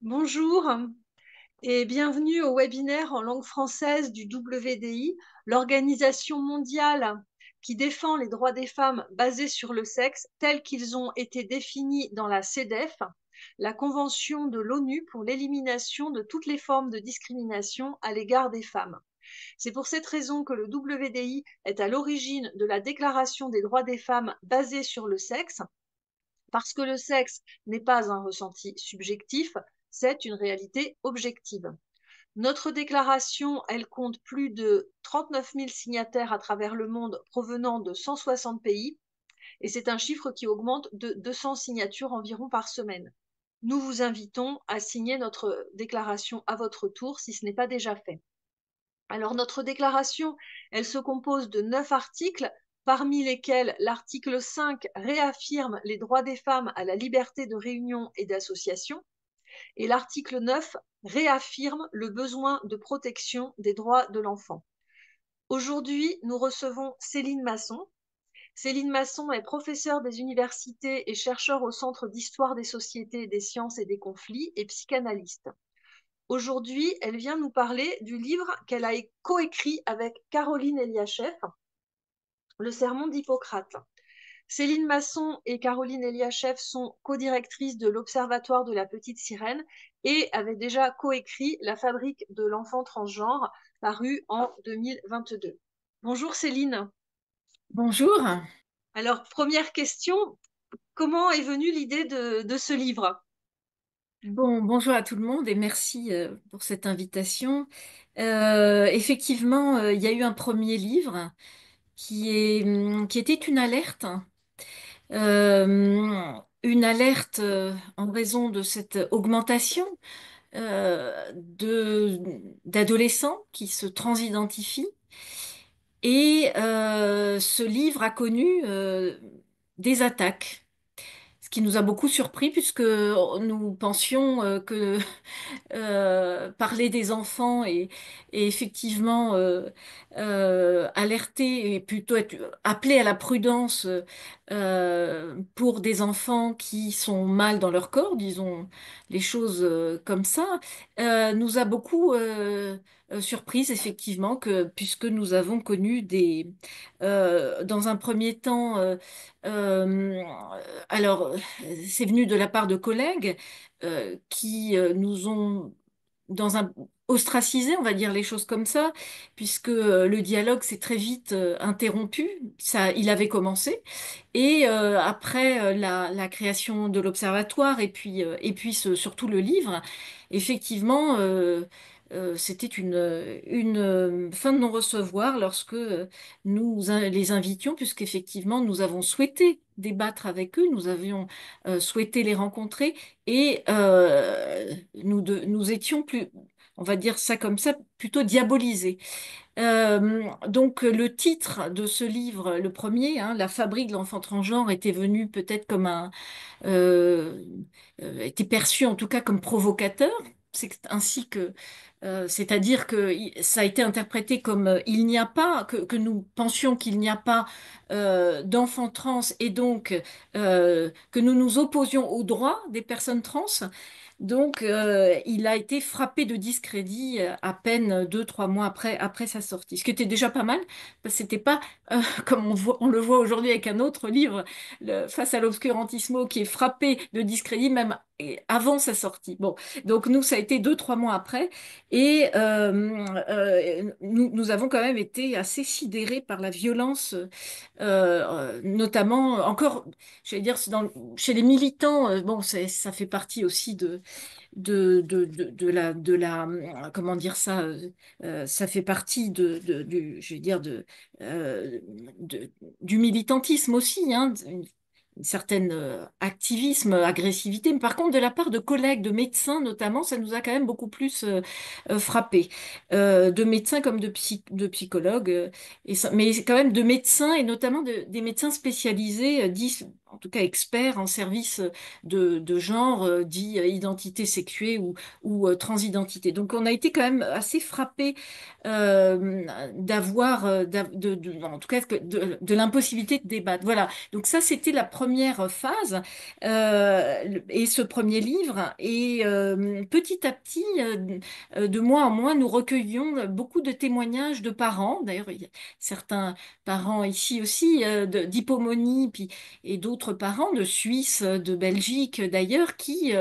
Bonjour et bienvenue au webinaire en langue française du WDI, l'organisation mondiale qui défend les droits des femmes basés sur le sexe tels qu'ils ont été définis dans la CEDEF, la Convention de l'ONU pour l'élimination de toutes les formes de discrimination à l'égard des femmes. C'est pour cette raison que le WDI est à l'origine de la Déclaration des droits des femmes basée sur le sexe, parce que le sexe n'est pas un ressenti subjectif, c'est une réalité objective. Notre déclaration, elle compte plus de 39 000 signataires à travers le monde provenant de 160 pays et c'est un chiffre qui augmente de 200 signatures environ par semaine. Nous vous invitons à signer notre déclaration à votre tour si ce n'est pas déjà fait. Alors notre déclaration, elle se compose de 9 articles, parmi lesquels l'article 5 réaffirme les droits des femmes à la liberté de réunion et d'association, et l'article 9 réaffirme le besoin de protection des droits de l'enfant. Aujourd'hui, nous recevons Céline Masson. Céline Masson est professeure des universités et chercheur au Centre d'histoire des sociétés, des sciences et des conflits et psychanalyste. Aujourd'hui, elle vient nous parler du livre qu'elle a coécrit avec Caroline Eliacheff, Le Sermon d'Hippocrate. Céline Masson et Caroline Eliacheff sont co-directrices de l'Observatoire de la Petite Sirène et avaient déjà coécrit La fabrique de l'enfant transgenre, paru en 2022. Bonjour Céline. Bonjour. Alors, première question, comment est venue l'idée de ce livre? Bonjour à tout le monde et merci pour cette invitation. Effectivement, il y a eu un premier livre qui était une alerte en raison de cette augmentation d'adolescents qui se transidentifient. Et ce livre a connu des attaques. Ce qui nous a beaucoup surpris puisque nous pensions que parler des enfants et effectivement alerter et plutôt appeler à la prudence pour des enfants qui sont mal dans leur corps, disons les choses comme ça, nous a beaucoup surprise effectivement que puisque nous avons connu dans un premier temps euh, alors c'est venu de la part de collègues qui nous ont ostracisé, on va dire les choses comme ça, puisque le dialogue s'est très vite interrompu. Ça, il avait commencé. Et après la création de l'observatoire et puis surtout le livre, effectivement, c'était une fin de non-recevoir lorsque les invitions, puisqu'effectivement, nous avons souhaité débattre avec eux, nous avions souhaité les rencontrer et nous étions plus, on va dire ça comme ça, plutôt diabolisés. Donc le titre de ce livre, le premier, hein, La fabrique de l'enfant transgenre, était venu peut-être comme euh, était perçu en tout cas comme provocateur. C'est ainsi que, c'est-à-dire que ça a été interprété comme il n'y a pas, que nous pensions qu'il n'y a pas d'enfants trans et donc que nous nous opposions aux droits des personnes trans. Donc, il a été frappé de discrédit à peine 2, 3 mois après sa sortie, ce qui était déjà pas mal, parce que c'était pas comme on le voit aujourd'hui avec un autre livre, Face à l'obscurantismo, qui est frappé de discrédit même avant sa sortie. Bon, donc nous, ça a été 2, 3 mois après, et nous avons quand même été assez sidérés par la violence, notamment encore, j'allais dire, chez les militants. Bon, ça fait partie aussi comment dire ça, ça fait partie je vais dire, du militantisme aussi, hein, une certaine activisme, agressivité. Mais par contre, de la part de collègues, de médecins notamment, ça nous a quand même beaucoup plus frappé. De médecins comme de psychologues, mais quand même de médecins et notamment des médecins spécialisés, tout cas experts en service de genre, dit identité sexuée ou transidentité. Donc on a été quand même assez frappés en tout cas de l'impossibilité de débattre. Voilà, donc ça c'était la première phase et ce premier livre. Et petit à petit, de mois en mois, nous recueillions beaucoup de témoignages de parents. D'ailleurs, il y a certains parents ici aussi d'Hippomonie, puis et d'autres parents de Suisse, de Belgique d'ailleurs, qui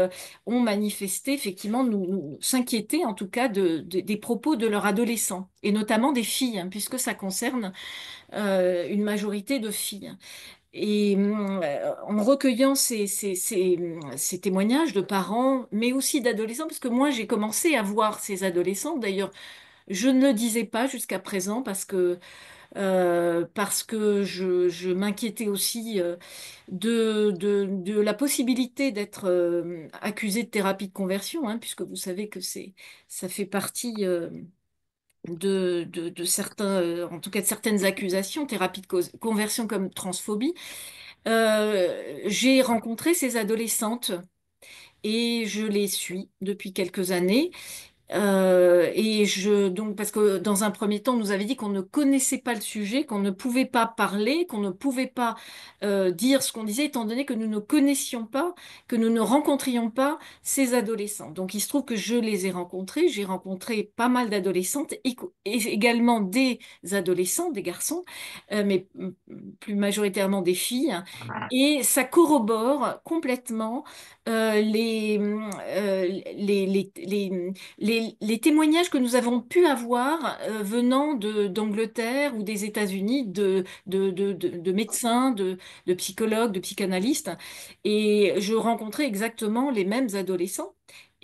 ont manifesté effectivement nous s'inquiéter en tout cas des propos de leurs adolescents et notamment des filles, hein, puisque ça concerne une majorité de filles. Et en recueillant ces témoignages de parents, mais aussi d'adolescents, parce que moi j'ai commencé à voir ces adolescents, d'ailleurs je ne le disais pas jusqu'à présent parce que je m'inquiétais aussi de la possibilité d'être accusée de thérapie de conversion, hein, puisque vous savez que ça fait partie de certains, en tout cas de certaines accusations, thérapie de conversion comme transphobie. J'ai rencontré ces adolescentes et je les suis depuis quelques années. Donc, parce que dans un premier temps, on nous avait dit qu'on ne connaissait pas le sujet, qu'on ne pouvait pas parler, qu'on ne pouvait pas dire ce qu'on disait, étant donné que nous ne connaissions pas, que nous ne rencontrions pas ces adolescents. Donc, il se trouve que je les ai rencontrés. J'ai rencontré pas mal d'adolescentes et également des adolescents, des garçons, mais plus majoritairement des filles. Et ça corrobore complètement les témoignages que nous avons pu avoir venant d'Angleterre ou des États-Unis, de médecins, de psychologues, de psychanalystes. Et je rencontrais exactement les mêmes adolescents.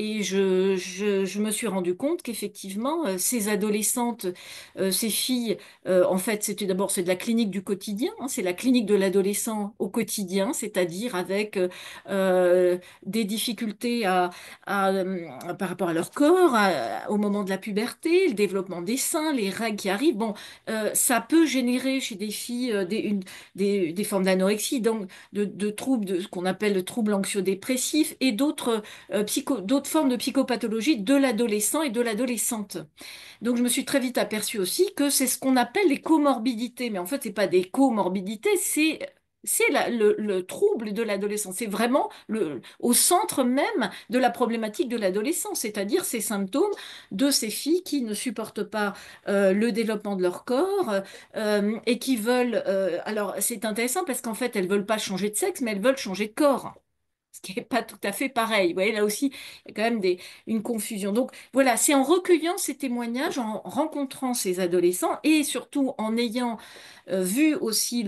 Et je me suis rendu compte qu'effectivement, ces adolescentes, ces filles, en fait, c'est de la clinique du quotidien, hein, c'est la clinique de l'adolescent au quotidien, c'est-à-dire avec des difficultés par rapport à leur corps, au moment de la puberté, le développement des seins, les règles qui arrivent. Bon, ça peut générer chez des filles des formes d'anorexie, donc de troubles, de ce qu'on appelle le trouble anxio-dépressif et d'autres formes de psychopathologie de l'adolescent et de l'adolescente. Donc je me suis très vite aperçue aussi que c'est ce qu'on appelle les comorbidités, mais en fait c'est pas des comorbidités, c'est le trouble de l'adolescence. C'est vraiment au centre même de la problématique de l'adolescence, c'est-à-dire ces symptômes de ces filles qui ne supportent pas le développement de leur corps et qui veulent. Alors c'est intéressant parce qu'en fait elles veulent pas changer de sexe, mais elles veulent changer de corps. Ce qui n'est pas tout à fait pareil. Vous voyez, là aussi, il y a quand même une confusion. Donc voilà, c'est en recueillant ces témoignages, en rencontrant ces adolescents et surtout en ayant vu aussi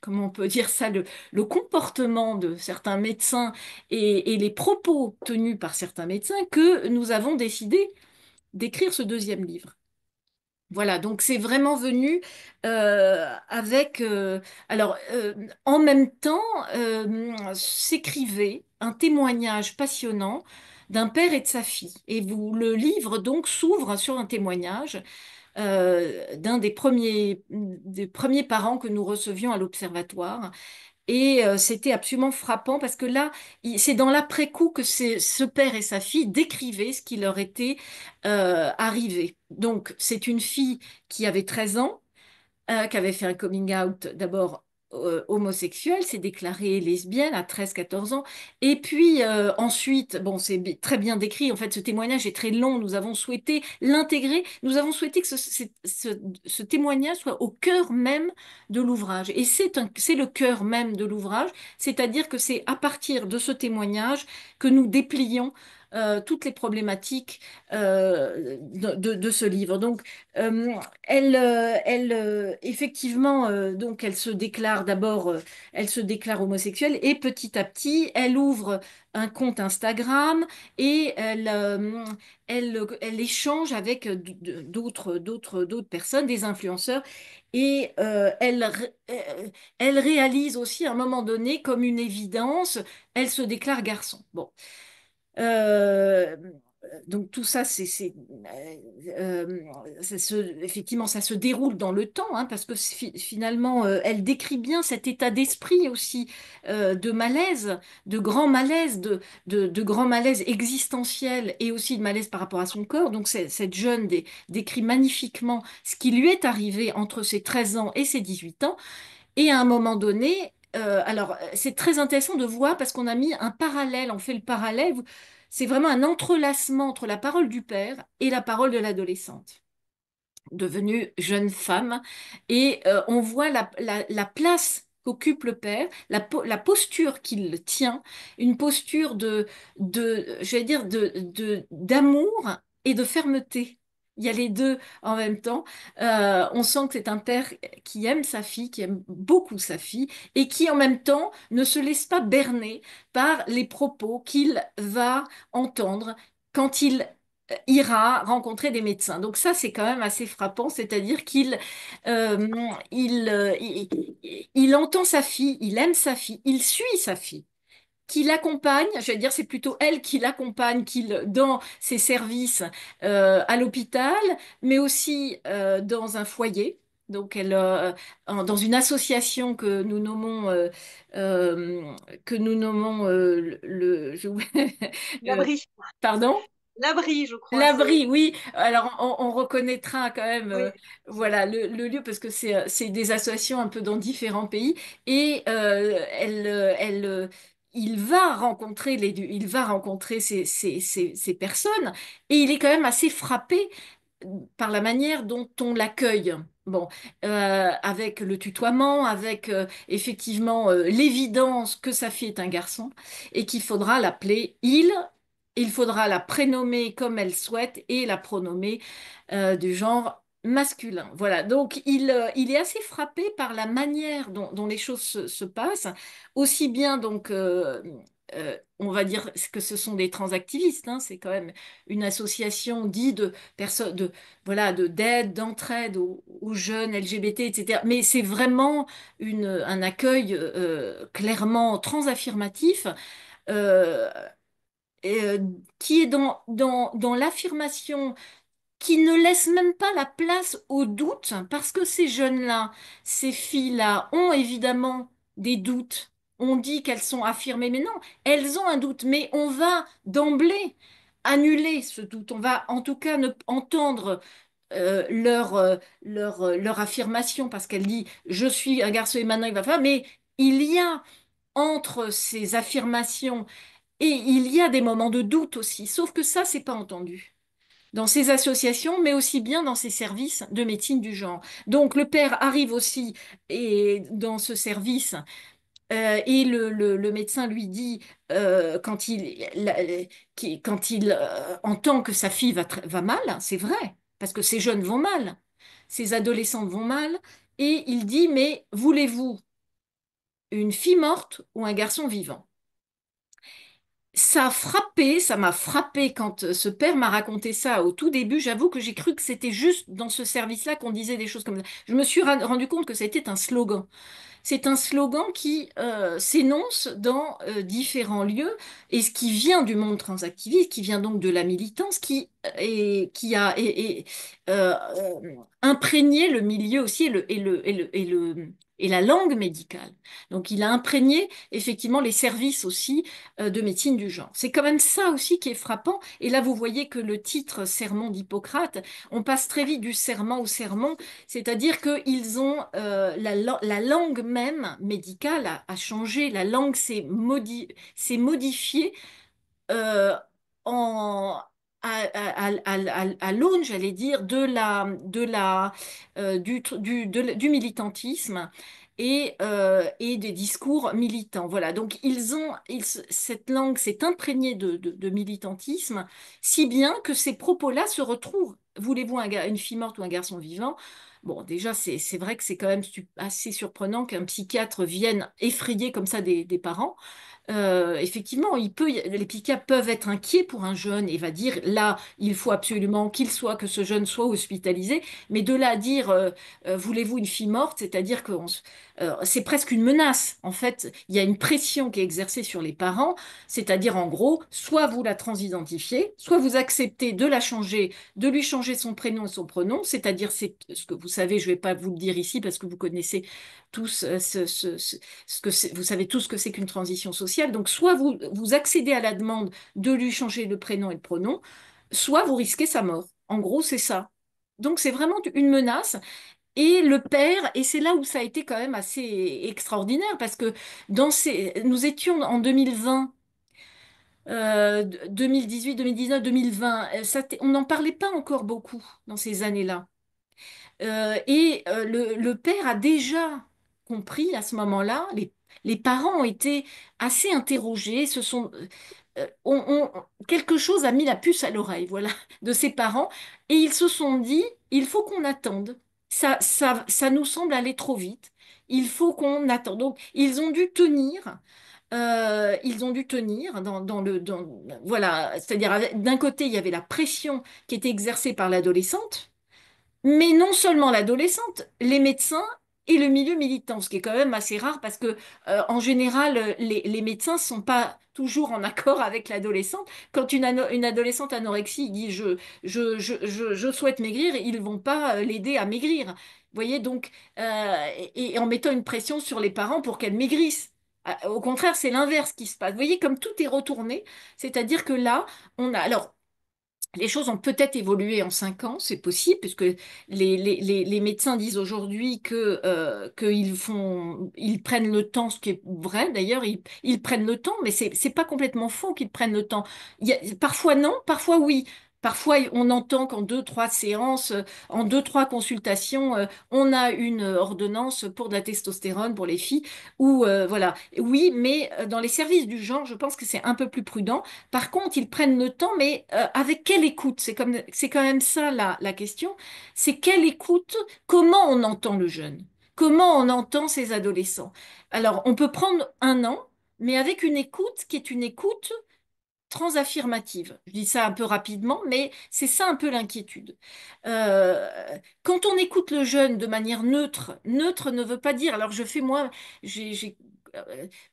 comment on peut dire ça, le comportement de certains médecins et les propos tenus par certains médecins que nous avons décidé d'écrire ce deuxième livre. Voilà, donc c'est vraiment venu avec... alors, en même temps, s'écrivait un témoignage passionnant d'un père et de sa fille. Et le livre donc s'ouvre sur un témoignage d'un des premiers parents que nous recevions à l'Observatoire. Et c'était absolument frappant parce que là, c'est dans l'après-coup que ce père et sa fille décrivaient ce qui leur était arrivé. Donc, c'est une fille qui avait 13 ans, qui avait fait un coming out d'abord homosexuel, s'est déclarée lesbienne à 13 14 ans. Et puis ensuite, bon, c'est très bien décrit, en fait, ce témoignage est très long, nous avons souhaité l'intégrer, nous avons souhaité que ce témoignage soit au cœur même de l'ouvrage. Et c'est le cœur même de l'ouvrage, c'est-à-dire que c'est à partir de ce témoignage que nous déplions toutes les problématiques de ce livre. Donc, effectivement, donc elle se déclare d'abord, elle se déclare homosexuelle et petit à petit, elle ouvre un compte Instagram et elle échange avec d'autres personnes, des influenceurs, et elle réalise aussi à un moment donné comme une évidence, elle se déclare garçon. Bon. Euh, donc tout ça, effectivement, ça se déroule dans le temps, hein, parce que finalement, elle décrit bien cet état d'esprit aussi de malaise, de grand malaise, de grand malaise existentiel et aussi de malaise par rapport à son corps. Donc cette jeune décrit magnifiquement ce qui lui est arrivé entre ses 13 ans et ses 18 ans. Et à un moment donné, alors c'est très intéressant de voir parce qu'on a mis un parallèle, on fait le parallèle, c'est vraiment un entrelacement entre la parole du père et la parole de l'adolescente devenue jeune femme. Et on voit la place qu'occupe le père, la posture qu'il tient, une posture je vais dire, d'amour et de fermeté. Il y a les deux en même temps. On sent que c'est un père qui aime sa fille, qui aime beaucoup sa fille, et qui en même temps ne se laisse pas berner par les propos qu'il va entendre quand il ira rencontrer des médecins. Donc ça, c'est quand même assez frappant, c'est-à-dire euh, il entend sa fille, il aime sa fille, il suit sa fille qui l'accompagne, je vais dire c'est plutôt elle qui l'accompagne dans ses services à l'hôpital, mais aussi dans un foyer. Donc dans une association euh, que nous nommons euh, L'abri. pardon? L'abri, je crois, c'est. L'abri, oui. Alors, on reconnaîtra quand même, Oui, voilà, le lieu parce que c'est des associations un peu dans différents pays et il va rencontrer il va rencontrer ces personnes et il est quand même assez frappé par la manière dont on l'accueille. Bon, avec le tutoiement, avec effectivement l'évidence que sa fille est un garçon et qu'il faudra l'appeler il faudra la prénommer comme elle souhaite et la pronommer du genre masculin. Voilà, donc il est assez frappé par la manière dont les choses se passent, aussi bien donc on va dire que ce sont des transactivistes, hein, c'est quand même une association dite de personnes voilà d'aide, d'entraide aux jeunes LGBT, etc. Mais c'est vraiment un accueil clairement transaffirmatif. euh, qui est dans l'affirmation, qui ne laisse même pas la place au doute, parce que ces jeunes-là, ces filles-là ont évidemment des doutes. On dit qu'elles sont affirmées, mais non, elles ont un doute, mais on va d'emblée annuler ce doute. On va en tout cas ne entendre leur affirmation, parce qu'elle dit, je suis un garçon et maintenant il va falloir, mais il y a entre ces affirmations et il y a des moments de doute aussi, sauf que ça, c'est pas entendu dans ces associations, mais aussi bien dans ces services de médecine du genre. Donc le père arrive aussi et dans ce service et le médecin lui dit quand il entend que sa fille va mal, c'est vrai, parce que ces jeunes vont mal, ces adolescentes vont mal, et il dit, mais voulez-vous une fille morte ou un garçon vivant? Ça a frappé, ça m'a frappé quand ce père m'a raconté ça au tout début. J'avoue que j'ai cru que c'était juste dans ce service-là qu'on disait des choses comme ça. Je me suis rendu compte que c'était un slogan. C'est un slogan qui s'énonce dans différents lieux et ce qui vient du monde transactiviste, qui vient donc de la militance, qui a imprégné le milieu aussi et la langue médicale. Donc il a imprégné effectivement les services aussi de médecine du genre. C'est quand même ça aussi qui est frappant. Et là, vous voyez que le titre Sermon d'Hippocrate, on passe très vite du serment au sermon, c'est-à-dire qu'ils ont la langue même médicale a changé, la langue s'est modifiée euh, en, à l'aune, j'allais dire, du militantisme et des discours militants. Voilà, donc cette langue s'est imprégnée de militantisme, si bien que ces propos-là se retrouvent. Voulez-vous une fille morte ou un garçon vivant? Bon, déjà, c'est vrai que c'est quand même assez surprenant qu'un psychiatre vienne effrayer comme ça des parents. Effectivement, les psychiatres peuvent être inquiets pour un jeune et va dire là, il faut absolument que ce jeune soit hospitalisé. Mais de là à dire voulez-vous une fille morte, c'est-à-dire que c'est presque une menace. En fait, il y a une pression qui est exercée sur les parents, c'est-à-dire en gros, soit vous la transidentifiez, soit vous acceptez de la changer, de lui changer son prénom et son pronom, c'est-à-dire c'est ce que vous savez, je ne vais pas vous le dire ici parce que vous connaissez tous vous savez tous ce que c'est qu'une transition sociale. Donc, soit vous accédez à la demande de lui changer le prénom et le pronom, soit vous risquez sa mort. En gros, c'est ça. Donc, c'est vraiment une menace. Et le père, et c'est là où ça a été quand même assez extraordinaire, parce que nous étions en 2020, 2018, 2019, 2020, on n'en parlait pas encore beaucoup dans ces années-là. Le père a déjà compris à ce moment-là, les parents ont été assez interrogés, quelque chose a mis la puce à l'oreille, voilà, de ses parents, et ils se sont dit, il faut qu'on attende. Ça nous semble aller trop vite. Il faut qu'on attende. Donc, ils ont dû tenir. Ils ont dû tenir voilà, c'est-à-dire d'un côté, il y avait la pression qui était exercée par l'adolescente, mais non seulement l'adolescente, les médecins et le milieu militant, ce qui est quand même assez rare parce que en général, les médecins sont pas toujours en accord avec l'adolescente. Quand une adolescente anorexie dit je souhaite maigrir, ils vont pas l'aider à maigrir. Vous voyez donc, et en mettant une pression sur les parents pour qu'elle maigrisse. Au contraire, c'est l'inverse qui se passe. Vous voyez comme tout est retourné, c'est-à-dire que là, alors les choses ont peut-être évolué en 5 ans, c'est possible, puisque les médecins disent aujourd'hui ils prennent le temps, ce qui est vrai d'ailleurs, ils prennent le temps, mais c'est pas complètement faux qu'ils prennent le temps. Parfois non, parfois oui. Parfois, on entend qu'en 2, 3 séances, en 2, 3 consultations, on a une ordonnance pour de la testostérone pour les filles. Ou voilà, oui, mais dans les services du genre, je pense que c'est un peu plus prudent. Par contre, ils prennent le temps, mais avec quelle écoute? C'est quand même ça la question. C'est quelle écoute? Comment on entend le jeune? Comment on entend ces adolescents? Alors, on peut prendre un an, mais avec une écoute qui est une écoute transaffirmative. Je dis ça un peu rapidement, mais c'est ça un peu l'inquiétude. Euh, Quand on écoute le jeune de manière neutre, neutre ne veut pas dire, alors j'ai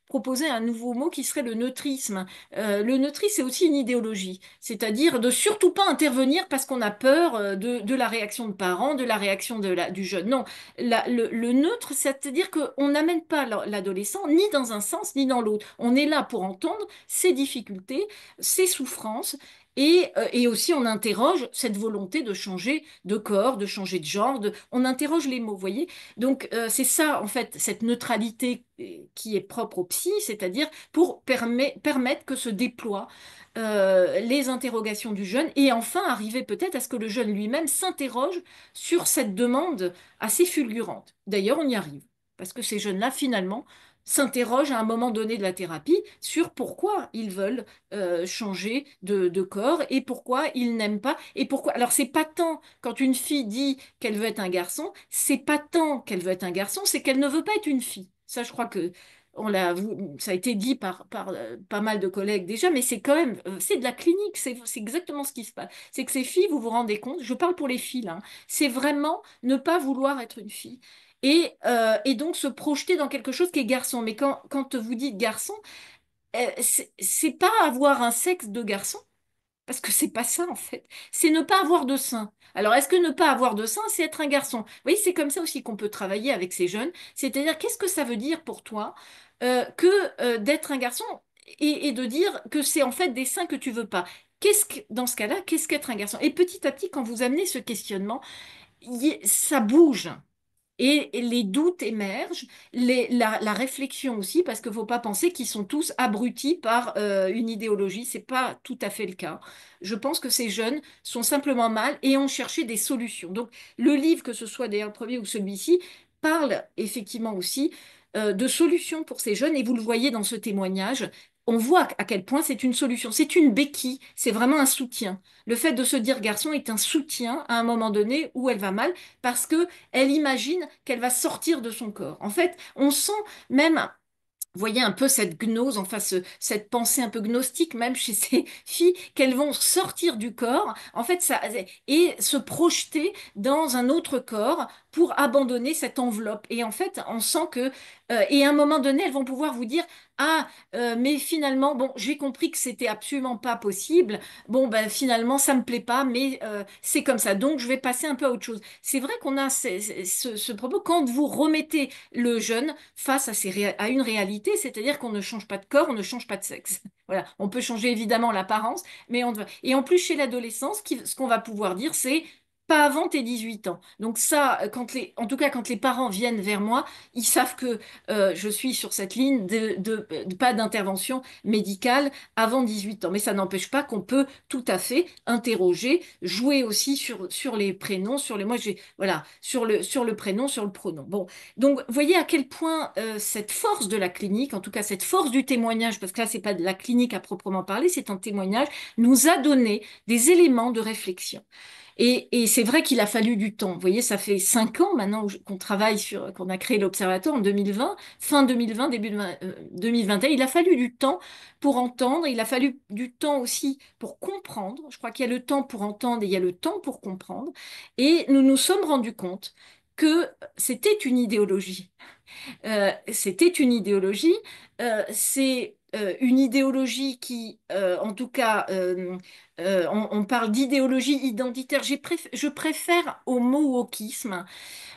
proposé un nouveau mot qui serait le neutrisme. Le neutrisme, c'est aussi une idéologie, c'est-à-dire de surtout pas intervenir parce qu'on a peur de la réaction de parents, de la réaction du jeune. Non, le neutre, c'est-à-dire qu'on n'amène pas l'adolescent ni dans un sens ni dans l'autre. On est là pour entendre ses difficultés, ses souffrances. Et aussi, on interroge cette volonté de changer de corps, de changer de genre, on interroge les mots, vous voyez? Donc, c'est ça, en fait, cette neutralité qui est propre au psy, c'est-à-dire pour permettre que se déploient les interrogations du jeune et enfin arriver peut-être à ce que le jeune lui-même s'interroge sur cette demande assez fulgurante. D'ailleurs, on y arrive, parce que ces jeunes-là, finalement, s'interrogent à un moment donné de la thérapie sur pourquoi ils veulent changer de corps et pourquoi ils n'aiment pas et pourquoi. Alors c'est pas tant quand une fille dit qu'elle veut être un garçon, c'est pas tant qu'elle veut être un garçon, c'est qu'elle ne veut pas être une fille. Ça, je crois que ça a été dit par pas mal de collègues déjà, mais c'est quand même, c'est de la clinique, c'est exactement ce qui se passe. C'est que ces filles, vous vous rendez compte, je parle pour les filles, là, hein, c'est vraiment ne pas vouloir être une fille. Et donc se projeter dans quelque chose qui est garçon. Mais quand vous dites garçon, c'est pas avoir un sexe de garçon, parce que c'est pas ça en fait. C'est ne pas avoir de sein. Alors est-ce que ne pas avoir de sein, c'est être un garçon? Vous voyez, c'est comme ça aussi qu'on peut travailler avec ces jeunes. C'est-à-dire, qu'est-ce que ça veut dire pour toi que d'être un garçon et de dire que c'est en fait des seins que tu veux pas? Dans ce cas-là, qu'est-ce qu'être un garçon? Et petit à petit, quand vous amenez ce questionnement, ça bouge. Et les doutes émergent, la réflexion aussi, parce qu'il ne faut pas penser qu'ils sont tous abrutis par une idéologie. C'est pas tout à fait le cas. Je pense que ces jeunes sont simplement mal et ont cherché des solutions. Donc, le livre, que ce soit d'ailleurs le premier ou celui-ci, parle effectivement aussi de solutions pour ces jeunes. Et vous le voyez dans ce témoignage, on voit à quel point c'est une solution, c'est une béquille, c'est vraiment un soutien. Le fait de se dire garçon est un soutien à un moment donné où elle va mal parce que elle imagine qu'elle va sortir de son corps. En fait, on sent même, voyez un peu cette gnose, enfin cette pensée un peu gnostique même chez ces filles, qu'elles vont sortir du corps, en fait, ça, et se projeter dans un autre corps pour abandonner cette enveloppe. Et en fait, on sent que, et à un moment donné, elles vont pouvoir vous dire, ah, mais finalement, bon, j'ai compris que c'était absolument pas possible. Bon, ben finalement, ça me plaît pas, mais c'est comme ça. Donc, je vais passer un peu à autre chose. C'est vrai qu'on a ce propos quand vous remettez le jeune face à, à une réalité, c'est-à-dire qu'on ne change pas de corps, on ne change pas de sexe. Voilà, on peut changer évidemment l'apparence, mais on et en plus chez l'adolescence, ce qu'on va pouvoir dire, c'est pas avant tes 18 ans. Donc ça, en tout cas quand les parents viennent vers moi, ils savent que je suis sur cette ligne de pas d'intervention médicale avant 18 ans. Mais ça n'empêche pas qu'on peut tout à fait interroger, jouer aussi sur les prénoms, sur les, moi j'ai, voilà, sur le prénom, sur le pronom. Bon, donc, voyez à quel point cette force de la clinique, en tout cas cette force du témoignage, parce que là, c'est pas de la clinique à proprement parler, c'est un témoignage, nous a donné des éléments de réflexion. Et c'est vrai qu'il a fallu du temps. Vous voyez, ça fait 5 ans maintenant qu'on travaille sur, qu'on a créé l'Observatoire en 2020, fin 2020, début de 2021. Il a fallu du temps pour entendre, il a fallu du temps aussi pour comprendre. Je crois qu'il y a le temps pour entendre et il y a le temps pour comprendre. Et nous nous sommes rendus compte que c'était une idéologie. C'était une idéologie. C'est une idéologie qui, en tout cas, on parle d'idéologie identitaire. Je préfère au mot wokisme.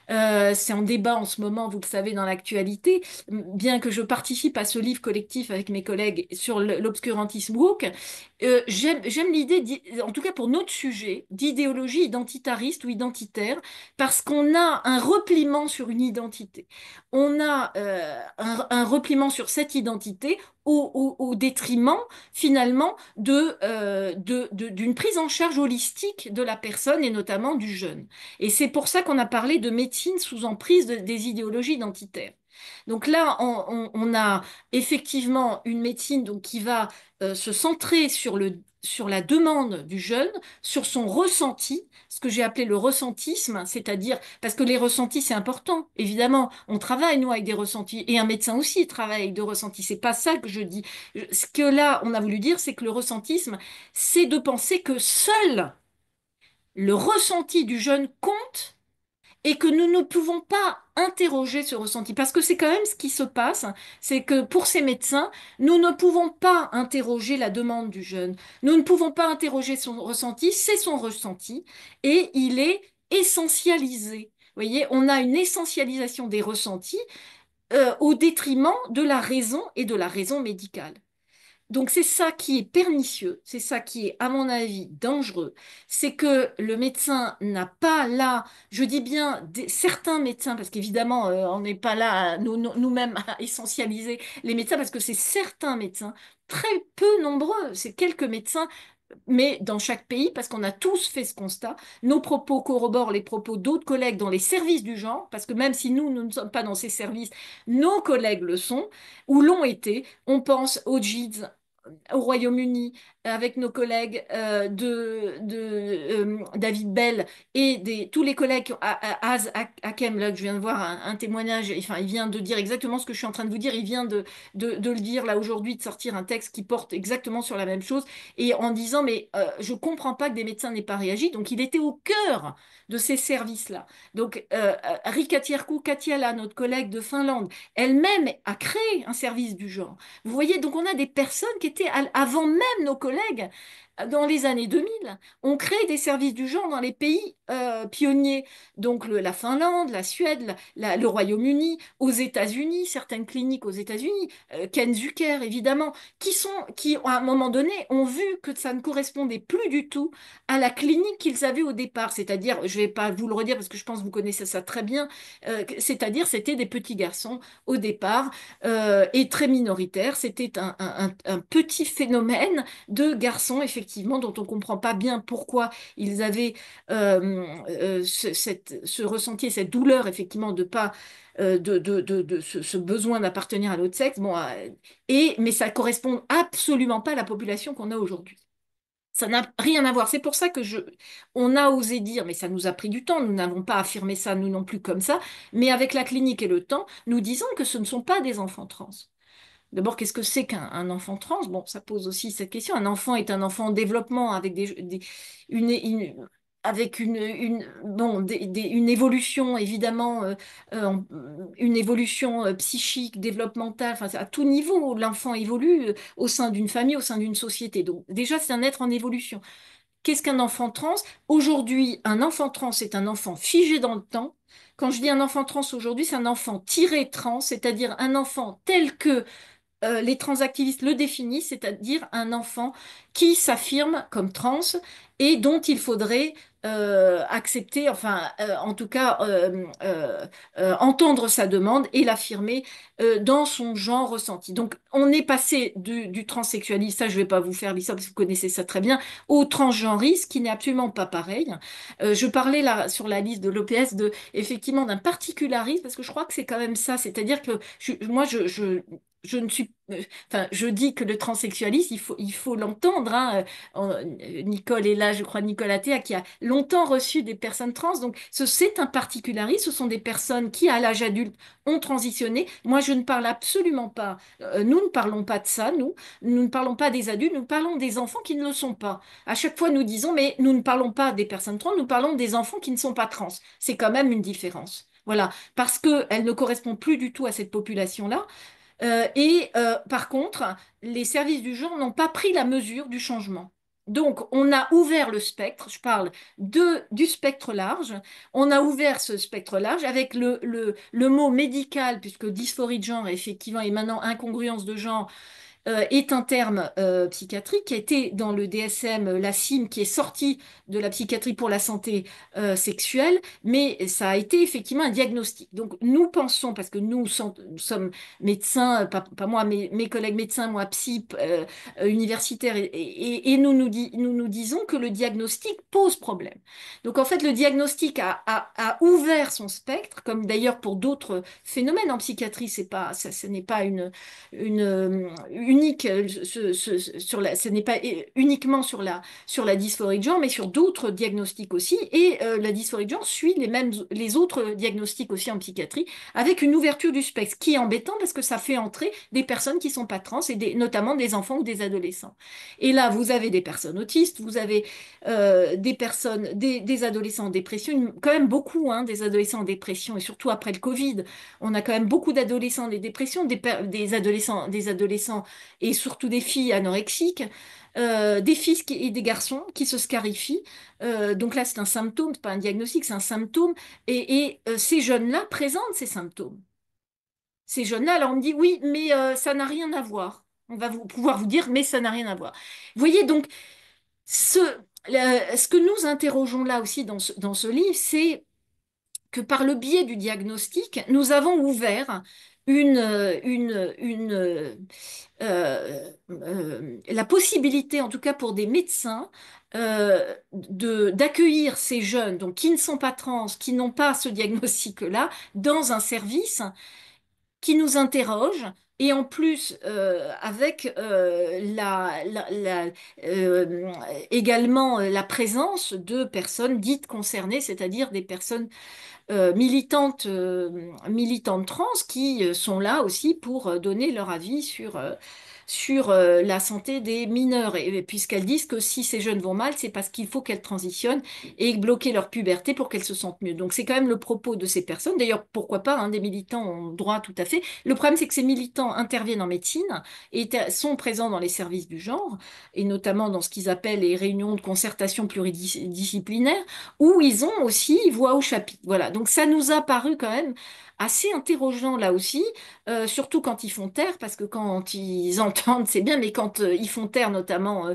C'est en débat en ce moment, vous le savez, dans l'actualité. Bien que je participe à ce livre collectif avec mes collègues sur l'obscurantisme woke, j'aime l'idée, en tout cas pour notre sujet, d'idéologie identitariste ou identitaire, parce qu'on a un repliement sur une identité. On a un repliement sur cette identité au détriment, finalement, d'une prise en charge holistique de la personne et notamment du jeune. Et c'est pour ça qu'on a parlé de médecine sous emprise des idéologies identitaires. Donc là, on a effectivement une médecine donc, qui va se centrer sur la demande du jeune, sur son ressenti, ce que j'ai appelé le ressentisme, c'est-à-dire, parce que les ressentis, c'est important, évidemment, on travaille, nous, avec des ressentis, et un médecin aussi travaille avec des ressentis, c'est pas ça que je dis. Ce que là, on a voulu dire, c'est que le ressentisme, c'est de penser que seul le ressenti du jeune compte et que nous ne pouvons pas interroger ce ressenti. Parce que c'est quand même ce qui se passe, c'est que pour ces médecins, nous ne pouvons pas interroger la demande du jeune. Nous ne pouvons pas interroger son ressenti, c'est son ressenti, et il est essentialisé. Vous voyez, on a une essentialisation des ressentis au détriment de la raison et de la raison médicale. Donc c'est ça qui est pernicieux, c'est ça qui est, à mon avis, dangereux, c'est que le médecin n'a pas là, je dis bien certains médecins, parce qu'évidemment, on n'est pas là, nous-mêmes, à essentialiser les médecins, parce que c'est certains médecins, très peu nombreux, c'est quelques médecins, mais dans chaque pays, parce qu'on a tous fait ce constat, nos propos corroborent les propos d'autres collègues dans les services du genre, parce que même si nous ne sommes pas dans ces services, nos collègues le sont, ou l'ont été. On pense aux JIDS, au Royaume-Uni avec nos collègues David Bell et tous les collègues à Hakem, là que je viens de voir un témoignage, enfin il vient de dire exactement ce que je suis en train de vous dire, il vient de le dire là aujourd'hui, de sortir un texte qui porte exactement sur la même chose et en disant mais je comprends pas que des médecins n'aient pas réagi, donc il était au cœur de ces services-là. Donc Rika Tierkku Katiala, notre collègue de Finlande, elle-même a créé un service du genre. Vous voyez, donc on a des personnes qui étaient, avant même nos collègues, dans les années 2000, ont créé des services du genre dans les pays pionniers. Donc la Finlande, la Suède, le Royaume-Uni, aux États-Unis, certaines cliniques aux États-Unis, Ken Zucker évidemment, qui à un moment donné ont vu que ça ne correspondait plus du tout à la clinique qu'ils avaient au départ. C'est-à-dire, je ne vais pas vous le redire parce que je pense que vous connaissez ça très bien, c'est-à-dire c'était des petits garçons au départ et très minoritaire. C'était un petit phénomène de garçons, effectivement effectivement, dont on ne comprend pas bien pourquoi ils avaient ce ressenti et cette douleur, effectivement, de pas ce besoin d'appartenir à l'autre sexe. Bon, mais ça correspond absolument pas à la population qu'on a aujourd'hui. Ça n'a rien à voir. C'est pour ça que on a osé dire, mais ça nous a pris du temps. Nous n'avons pas affirmé ça, nous non plus, comme ça. Mais avec la clinique et le temps, nous disons que ce ne sont pas des enfants trans. D'abord, qu'est-ce que c'est qu'un enfant trans? Bon, ça pose aussi cette question. Un enfant est un enfant en développement avec avec bon, une évolution, évidemment, une évolution psychique, développementale. Enfin, à tout niveau, l'enfant évolue au sein d'une famille, au sein d'une société. Donc, déjà, c'est un être en évolution. Qu'est-ce qu'un enfant trans? Aujourd'hui, un enfant trans est un enfant figé dans le temps. Quand je dis un enfant trans aujourd'hui, c'est un enfant tiré trans, c'est-à-dire un enfant tel que les transactivistes le définissent, c'est-à-dire un enfant qui s'affirme comme trans et dont il faudrait accepter, enfin, en tout cas, entendre sa demande et l'affirmer dans son genre ressenti. Donc, on est passé du transsexualisme, ça, je ne vais pas vous faire l'histoire parce que vous connaissez ça très bien, au transgenrisme, qui n'est absolument pas pareil. Je parlais là, sur la liste de l'OPS, effectivement, d'un particularisme, parce que je crois que c'est quand même ça, c'est-à-dire que moi, je ne suis, enfin, je dis que le transsexualisme, il faut l'entendre, hein. Nicole est là, je crois, Nicole Attea, qui a longtemps reçu des personnes trans. Donc, c'est un particularisme. Ce sont des personnes qui, à l'âge adulte, ont transitionné. Moi, je ne parle absolument pas. Nous ne parlons pas de ça. Nous ne parlons pas des adultes. Nous parlons des enfants qui ne le sont pas. À chaque fois, nous disons, mais nous ne parlons pas des personnes trans. Nous parlons des enfants qui ne sont pas trans. C'est quand même une différence. Voilà, parce qu'elle ne correspond plus du tout à cette population-là. Par contre, les services du genre n'ont pas pris la mesure du changement. Donc, on a ouvert le spectre, je parle du spectre large, on a ouvert ce spectre large avec le mot médical, puisque dysphorie de genre, effectivement, et maintenant incongruence de genre, est un terme psychiatrique qui a été dans le DSM, la CIM, qui est sortie de la psychiatrie pour la santé sexuelle, mais ça a été effectivement un diagnostic. Donc nous pensons, parce que nous sommes médecins, pas moi, mais mes collègues médecins, moi psy, universitaires, et nous nous disons que le diagnostic pose problème. Donc en fait, le diagnostic a ouvert son spectre, comme d'ailleurs pour d'autres phénomènes en psychiatrie, ce n'est pas unique ce n'est pas uniquement sur la dysphorie de genre, mais sur d'autres diagnostics aussi. Et la dysphorie de genre suit les autres diagnostics aussi en psychiatrie, avec une ouverture du spectre, ce qui est embêtant parce que ça fait entrer des personnes qui sont pas trans, et notamment des enfants ou des adolescents. Et là, vous avez des personnes autistes, vous avez des adolescents en dépression, quand même beaucoup, hein, des adolescents en dépression, et surtout après le Covid, on a quand même beaucoup d'adolescents en dépression, des adolescents et surtout des filles anorexiques, des filles et des garçons qui se scarifient. Donc là, c'est un symptôme, c'est pas un diagnostic, c'est un symptôme. Ces jeunes-là présentent ces symptômes. Ces jeunes-là, alors on me dit oui, mais ça n'a rien à voir. On va pouvoir vous dire, mais ça n'a rien à voir. Vous voyez, donc, ce, ce que nous interrogeons là aussi dans ce livre, c'est que par le biais du diagnostic, nous avons ouvert la possibilité, en tout cas pour des médecins, d'accueillir ces jeunes donc, qui ne sont pas trans, qui n'ont pas ce diagnostic-là, dans un service qui nous interroge. Et en plus, avec également la présence de personnes dites concernées, c'est-à-dire des personnes militantes trans qui sont là aussi pour donner leur avis sur la santé des mineurs. Et puisqu'elles disent que si ces jeunes vont mal, c'est parce qu'il faut qu'elles transitionnent et bloquer leur puberté pour qu'elles se sentent mieux. Donc c'est quand même le propos de ces personnes. D'ailleurs, pourquoi pas, hein, des militants ont droit tout à fait. Le problème, c'est que ces militants interviennent en médecine et sont présents dans les services du genre, et notamment dans ce qu'ils appellent les réunions de concertation pluridisciplinaire, où ils ont aussi voix au chapitre. Voilà, donc ça nous a paru quand même assez interrogeant là aussi, surtout quand ils font taire, parce que quand ils entendent, c'est bien, mais quand ils font taire notamment,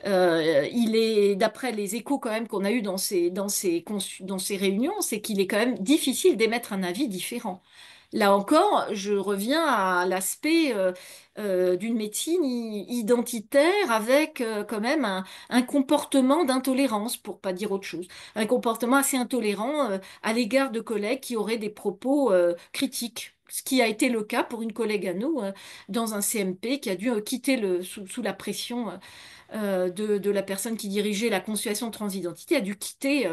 il est, d'après les échos quand même qu'on a eu dans ces réunions, c'est qu'il est quand même difficile d'émettre un avis différent. là encore, je reviens à l'aspect d'une médecine identitaire avec quand même un comportement d'intolérance, pour pas dire autre chose. Un comportement assez intolérant à l'égard de collègues qui auraient des propos critiques. Ce qui a été le cas pour une collègue à nous dans un CMP qui a dû quitter sous la pression de la personne qui dirigeait la consultation transidentité a dû quitter,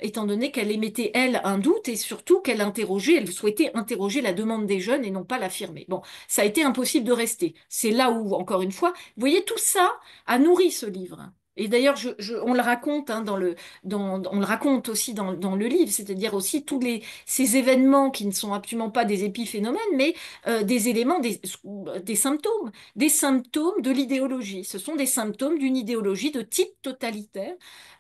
étant donné qu'elle émettait, elle, un doute et surtout qu'elle interrogeait, elle souhaitait interroger la demande des jeunes et non pas l'affirmer. Bon, ça a été impossible de rester. C'est là où, encore une fois, vous voyez, tout ça a nourri ce livre. Et d'ailleurs, on le raconte hein, on le raconte aussi dans le livre, c'est-à-dire aussi ces événements qui ne sont absolument pas des épiphénomènes, mais des éléments, des symptômes. Des symptômes de l'idéologie. Ce sont des symptômes d'une idéologie de type totalitaire.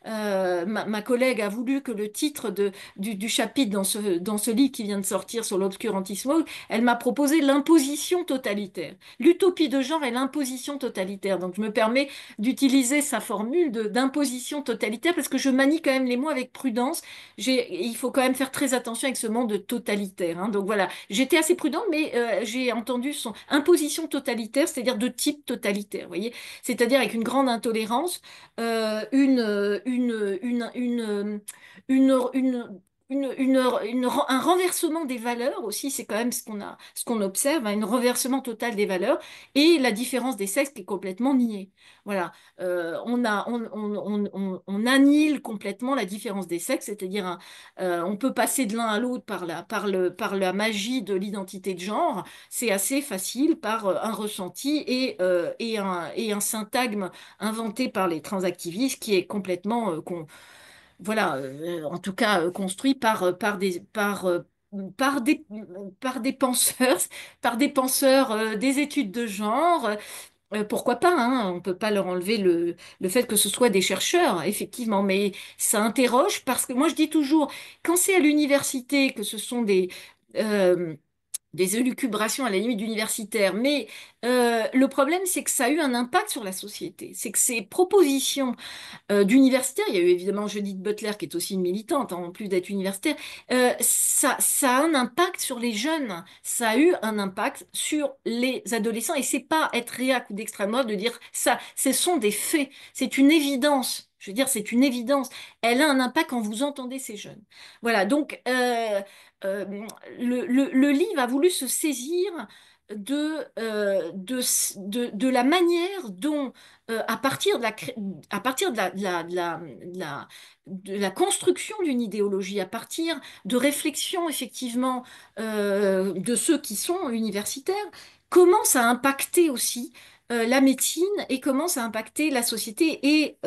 Ma collègue a voulu que le titre du chapitre dans ce livre qui vient de sortir sur l'obscurantisme, elle m'a proposé l'imposition totalitaire. L'utopie de genre et l'imposition totalitaire. Donc je me permets d'utiliser sa formule d'imposition totalitaire parce que je manie quand même les mots avec prudence. Il faut quand même faire très attention avec ce mot de totalitaire. Hein. Donc voilà, j'étais assez prudente, mais j'ai entendu son imposition totalitaire, c'est-à-dire de type totalitaire, vous voyez, c'est-à-dire avec une grande intolérance, une, un renversement des valeurs aussi, c'est quand même ce qu'on observe, hein, un renversement total des valeurs et la différence des sexes qui est complètement niée. Voilà, on annihile complètement la différence des sexes, c'est-à-dire on peut passer de l'un à l'autre par la magie de l'identité de genre. C'est assez facile par un ressenti et un syntagme inventé par les transactivistes qui est complètement, voilà, en tout cas construit par des penseurs, par des penseurs des études de genre. Pourquoi pas, hein, on ne peut pas leur enlever le fait que ce soit des chercheurs, effectivement, mais ça interroge parce que moi je dis toujours, quand c'est à l'université que ce sont euh, des élucubrations à la limite universitaire, mais le problème c'est que ça a eu un impact sur la société, c'est que ces propositions d'universitaires, il y a eu évidemment Judith Butler qui est aussi une militante, hein, en plus d'être universitaire, ça a un impact sur les jeunes, ça a eu un impact sur les adolescents, et c'est pas être réac ou d'extrême droite de dire ça, ce sont des faits, c'est une évidence. Je veux dire, c'est une évidence. Elle a un impact quand vous entendez ces jeunes. Voilà, donc euh, le livre a voulu se saisir de la manière dont, à partir à partir de la construction d'une idéologie, à partir de réflexions effectivement de ceux qui sont universitaires, comment ça a impacté aussi la médecine et comment ça a impacté la société et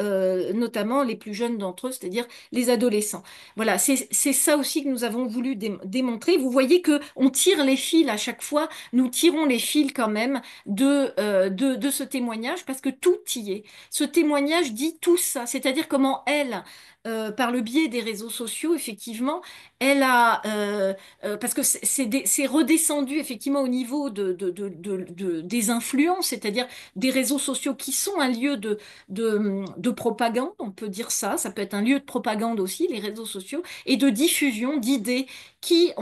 notamment les plus jeunes d'entre eux, c'est-à-dire les adolescents. Voilà, c'est ça aussi que nous avons voulu démontrer. Vous voyez que on tire les fils à chaque fois, nous tirons les fils quand même de ce témoignage parce que tout y est. Ce témoignage dit tout ça, c'est-à-dire comment elle, par le biais des réseaux sociaux, effectivement, elle a, parce que c'est redescendu effectivement au niveau des influences, c'est-à-dire des réseaux sociaux qui sont un lieu de propagande, on peut dire ça peut être un lieu de propagande aussi, les réseaux sociaux, et de diffusion d'idées qui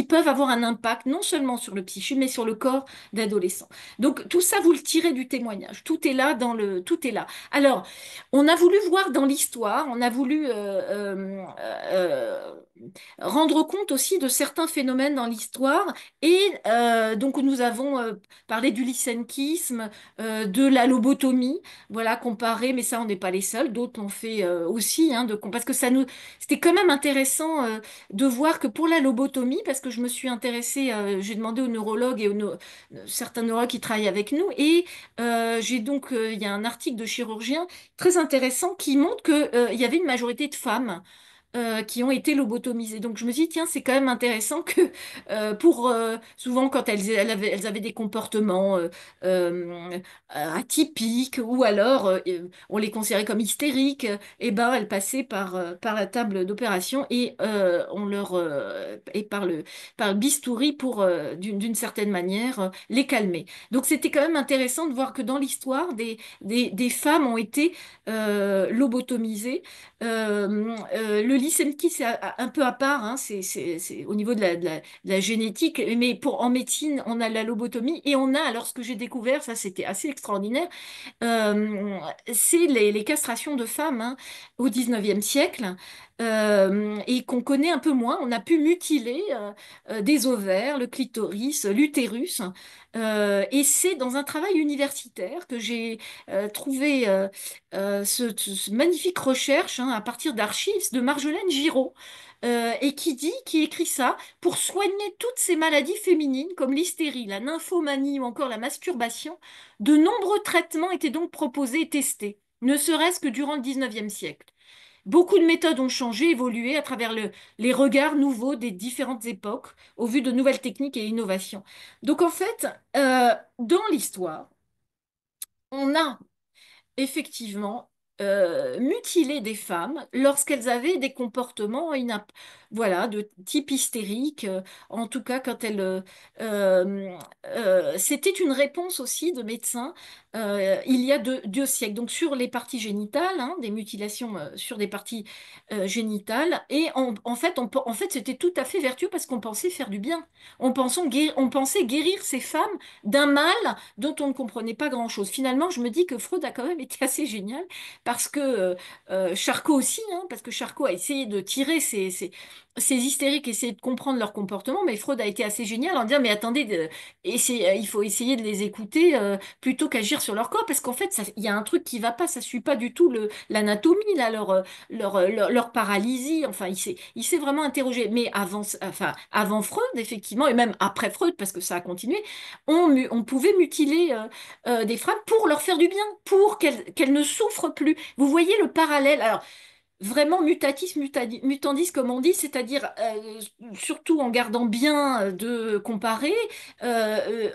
peuvent avoir un impact non seulement sur le psychisme, mais sur le corps d'adolescents. Donc tout ça, vous le tirez du témoignage, tout est là tout est là. Alors, on a voulu voir dans l'histoire, on a voulu rendre compte aussi de certains phénomènes dans l'histoire. Et donc nous avons parlé du lysenkisme, de la lobotomie, voilà, comparé, mais ça on n'est pas les seuls, d'autres l'ont fait aussi, hein, parce que c'était quand même intéressant de voir que pour la lobotomie, parce que je me suis intéressée, j'ai demandé aux neurologues et certains neurologues qui travaillent avec nous, et il y a un article de chirurgien très intéressant qui montre qu'il y avait une majorité de femmes qui ont été lobotomisées. Donc je me suis dit, tiens, c'est quand même intéressant que souvent quand elles avaient des comportements atypiques ou alors on les considérait comme hystériques, et ben elles passaient par la table d'opération et on leur et par le bistouri pour d'une certaine manière les calmer. Donc c'était quand même intéressant de voir que dans l'histoire des femmes ont été lobotomisées. Le Lysenki, c'est un peu à part, hein, c'est au niveau de la génétique, mais en médecine, on a la lobotomie et on a, alors ce que j'ai découvert, ça c'était assez extraordinaire, euh, c'est les castrations de femmes hein, au 19e siècle et qu'on connaît un peu moins. On a pu mutiler des ovaires, le clitoris, l'utérus. Et c'est dans un travail universitaire que j'ai trouvé ce magnifique recherche hein, à partir d'archives de Marjolaine Giraud. Et qui écrit ça, pour soigner toutes ces maladies féminines comme l'hystérie, la nymphomanie ou encore la masturbation, de nombreux traitements étaient donc proposés et testés, ne serait-ce que durant le 19e siècle. Beaucoup de méthodes ont changé, évolué à travers les regards nouveaux des différentes époques, au vu de nouvelles techniques et innovations. Donc en fait, dans l'histoire, on a effectivement mutiler des femmes lorsqu'elles avaient des comportements voilà, de type hystérique, en tout cas quand euh, c'était une réponse aussi de médecins il y a deux siècles, donc sur les parties génitales, hein, des mutilations sur des parties génitales, et en fait c'était tout à fait vertueux parce qu'on pensait faire du bien. On pensait guérir ces femmes d'un mal dont on ne comprenait pas grand-chose. Finalement, je me dis que Freud a quand même été assez génial parce que Charcot aussi, hein, parce que Charcot a essayé de tirer ces hystériques, essayer de comprendre leur comportement, mais Freud a été assez génial en disant, mais attendez, il faut essayer de les écouter plutôt qu'agir sur leur corps, parce qu'en fait, il y a un truc qui va pas, ça suit pas du tout l'anatomie, là, leur paralysie, enfin, il s'est vraiment interrogé. Mais avant Freud, effectivement, et même après Freud, parce que ça a continué, on pouvait mutiler des femmes pour leur faire du bien, pour qu'elles ne souffrent plus. Vous voyez le parallèle? Alors, vraiment mutandis, comme on dit, c'est-à-dire surtout en gardant bien de comparer,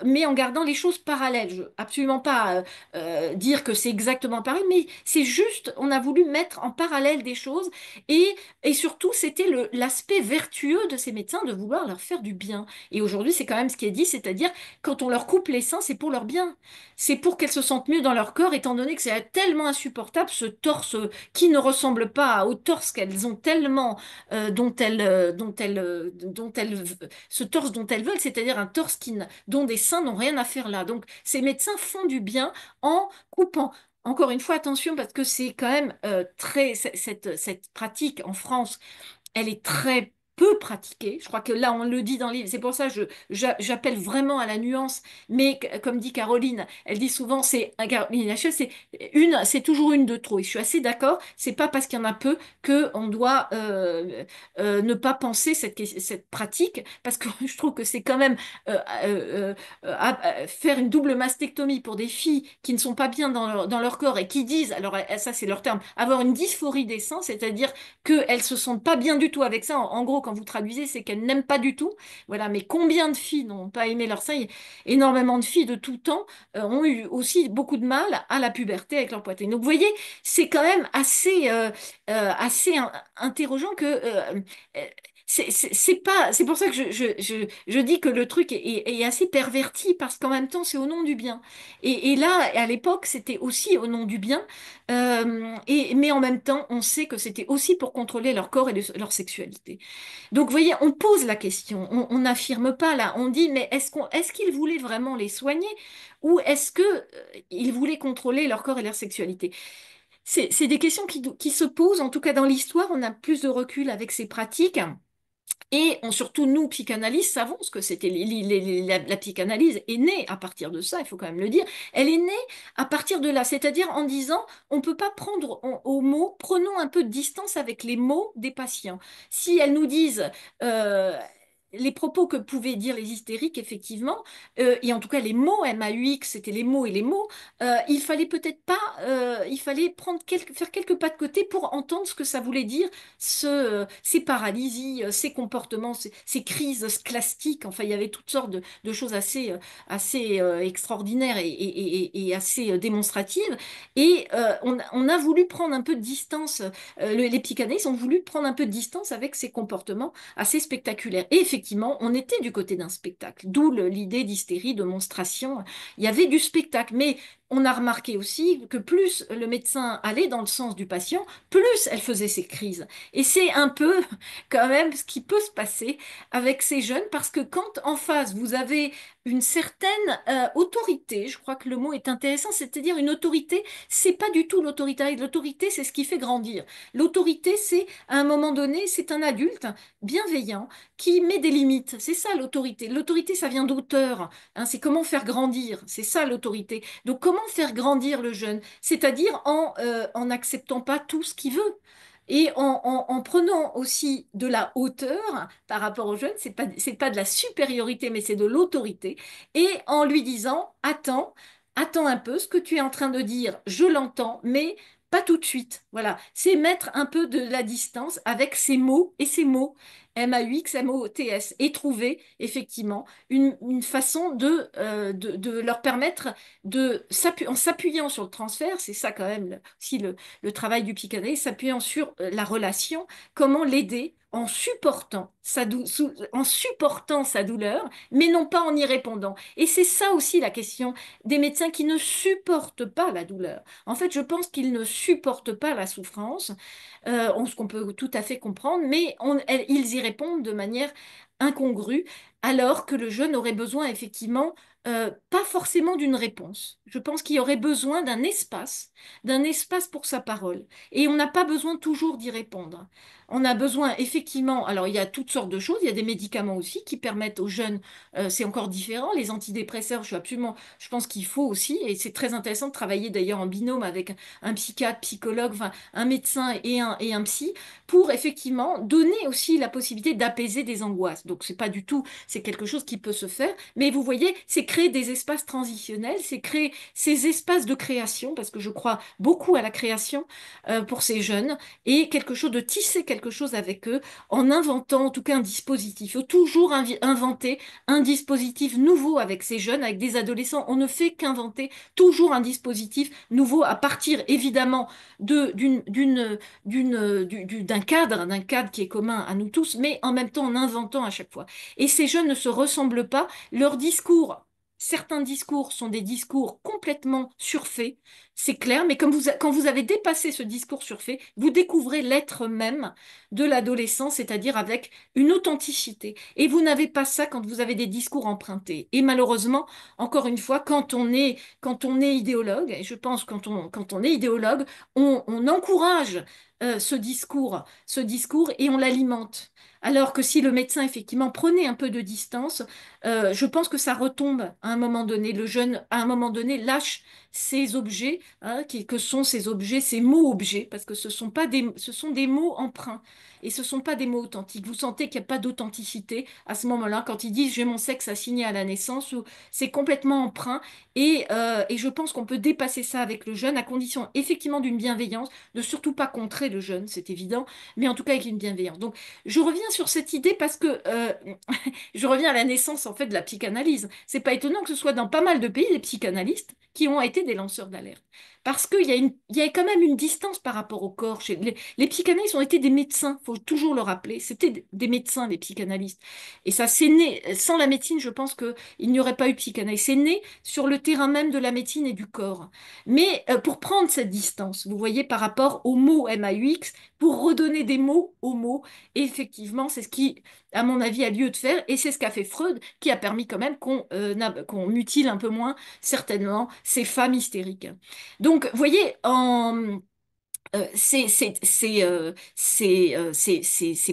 mais en gardant les choses parallèles. Je veux absolument pas dire que c'est exactement pareil, mais c'est juste, on a voulu mettre en parallèle des choses et surtout, c'était l'aspect vertueux de ces médecins de vouloir leur faire du bien. Et aujourd'hui, c'est quand même ce qui est dit, c'est-à-dire quand on leur coupe les seins, c'est pour leur bien. C'est pour qu'elles se sentent mieux dans leur corps, étant donné que c'est tellement insupportable ce torse qui ne ressemblent pas au torse qu'elles ont tellement, ce torse dont elles veulent, c'est-à-dire un torse dont des seins n'ont rien à faire là. Donc, ces médecins font du bien en coupant. Encore une fois, attention, parce que c'est quand même cette pratique en France elle est très peu pratiquée. Je crois que là, on le dit dans le livre. C'est pour ça que j'appelle vraiment à la nuance. Mais comme dit Caroline, elle dit souvent, Caroline Lachelle, c'est toujours une de trop. Et je suis assez d'accord. C'est pas parce qu'il y en a peu que on doit ne pas penser cette pratique, parce que je trouve que c'est quand même faire une double mastectomie pour des filles qui ne sont pas bien dans leur corps et qui disent, alors ça c'est leur terme, avoir une dysphorie des seins, c'est-à-dire qu'elles se sentent pas bien du tout avec ça. En gros, quand vous traduisez, c'est qu'elles n'aiment pas du tout. Voilà, mais combien de filles n'ont pas aimé leur sein? Énormément de filles de tout temps ont eu aussi beaucoup de mal à la puberté avec leur poitrine. Donc, vous voyez, c'est quand même assez interrogeant que c'est pas, c'est pour ça que je dis que le truc est assez perverti parce qu'en même temps, c'est au nom du bien. Et là, à l'époque, c'était aussi au nom du bien. Mais en même temps, on sait que c'était aussi pour contrôler leur corps et leur sexualité. Donc, vous voyez, on pose la question, on n'affirme pas là, on dit, mais est-ce qu'ils voulaient vraiment les soigner ou est-ce que ils voulaient contrôler leur corps et leur sexualité? C'est des questions qui se posent, en tout cas dans l'histoire, on a plus de recul avec ces pratiques. Et surtout, nous, psychanalystes, savons ce que c'était. La psychanalyse est née à partir de ça, il faut quand même le dire. Elle est née à partir de là, c'est-à-dire en disant, on ne peut pas prendre au mot, prenons un peu de distance avec les mots des patients. Si elles nous disent les propos que pouvaient dire les hystériques, effectivement, et en tout cas les mots MAUX, c'était les mots et les mots, il fallait peut-être pas, il fallait faire quelques pas de côté pour entendre ce que ça voulait dire ces paralysies, ces comportements, ces crises scolastiques. Enfin, il y avait toutes sortes de choses assez extraordinaires et assez démonstratives. Et on a voulu prendre un peu de distance, les psychanalystes ont voulu prendre un peu de distance avec ces comportements assez spectaculaires. Et effectivement, effectivement, on était du côté d'un spectacle, d'où l'idée d'hystérie, de monstration. Il y avait du spectacle, mais on a remarqué aussi que plus le médecin allait dans le sens du patient, plus elle faisait ses crises. Et c'est un peu quand même ce qui peut se passer avec ces jeunes, parce que quand en face, vous avez une certaine autorité, je crois que le mot est intéressant, c'est-à-dire une autorité, c'est pas du tout l'autorité. L'autorité, c'est ce qui fait grandir. L'autorité, c'est à un moment donné, c'est un adulte bienveillant qui met des limites. C'est ça l'autorité. L'autorité, ça vient d'auteur, hein, c'est comment faire grandir. C'est ça l'autorité. Donc comment faire grandir le jeune? C'est-à-dire en n'acceptant pas tout ce qu'il veut. Et en prenant aussi de la hauteur par rapport aux jeunes, c'est pas de la supériorité, mais c'est de l'autorité, et en lui disant, attends, attends un peu, ce que tu es en train de dire, je l'entends, mais pas tout de suite. Voilà, c'est mettre un peu de la distance avec ces mots et ces mots, M-A-U-X, M-O-T-S, et trouver effectivement une façon de leur permettre en s'appuyant sur le transfert, c'est ça quand même aussi le travail du psychanalyste, s'appuyant sur la relation, comment l'aider en supportant sa douleur, mais non pas en y répondant. Et c'est ça aussi la question des médecins qui ne supportent pas la douleur. En fait, je pense qu'ils ne supportent pas la souffrance, ce qu'on peut tout à fait comprendre, mais ils y répondent de manière incongrue, alors que le jeune aurait besoin effectivement pas forcément d'une réponse. Je pense qu'il y aurait besoin d'un espace pour sa parole. Et on n'a pas besoin toujours d'y répondre. On a besoin effectivement, alors il y a toutes sortes de choses, il y a des médicaments aussi qui permettent aux jeunes, c'est encore différent, les antidépresseurs, je pense qu'il faut aussi, et c'est très intéressant de travailler d'ailleurs en binôme avec un psychiatre, psychologue, enfin, un médecin et un psy, pour effectivement donner aussi la possibilité d'apaiser des angoisses. Donc c'est pas du tout, c'est quelque chose qui peut se faire, mais vous voyez, c'est créer des espaces transitionnels, c'est créer ces espaces de création, parce que je crois beaucoup à la création pour ces jeunes, et quelque chose de tisser quelque chose avec eux en inventant en tout cas un dispositif. Il faut toujours inventer un dispositif nouveau avec ces jeunes, avec des adolescents. On ne fait qu'inventer toujours un dispositif nouveau à partir évidemment d'un cadre qui est commun à nous tous, mais en même temps en inventant à chaque fois. Et ces jeunes ne se ressemblent pas. Leurs discours, certains discours sont des discours complètement surfaits, c'est clair, mais quand vous avez dépassé ce discours surfait, vous découvrez l'être même de l'adolescence, c'est-à-dire avec une authenticité. Et vous n'avez pas ça quand vous avez des discours empruntés. Et malheureusement, encore une fois, quand on est idéologue, et je pense quand on est idéologue, on encourage ce discours et on l'alimente. Alors que si le médecin, effectivement, prenait un peu de distance, je pense que ça retombe à un moment donné. Le jeune, à un moment donné, lâche ces objets, hein, que sont ces objets, ces mots objets, parce que ce sont des mots emprunts et ce sont pas des mots authentiques. Vous sentez qu'il n'y a pas d'authenticité à ce moment-là quand ils disent j'ai mon sexe assigné à la naissance, ou c'est complètement emprunt, et je pense qu'on peut dépasser ça avec le jeune à condition effectivement d'une bienveillance, de surtout pas contrer le jeune, c'est évident, mais en tout cas avec une bienveillance. Donc je reviens sur cette idée parce que je reviens à la naissance en fait de la psychanalyse. C'est pas étonnant que ce soit dans pas mal de pays des psychanalystes qui ont été des lanceurs d'alerte. Parce il y a quand même une distance par rapport au corps. Les psychanalystes ont été des médecins, faut toujours le rappeler. C'était des médecins, les psychanalystes. Et ça, c'est né, sans la médecine, je pense qu'il n'y aurait pas eu psychanalyse. C'est né sur le terrain même de la médecine et du corps. Mais pour prendre cette distance, vous voyez, par rapport aux mots MAUX, pour redonner des mots aux mots, effectivement, c'est ce qui, à mon avis, a lieu de faire. Et c'est ce qu'a fait Freud, qui a permis quand même qu'on mutile un peu moins certainement ces femmes hystériques. Donc, vous voyez, ces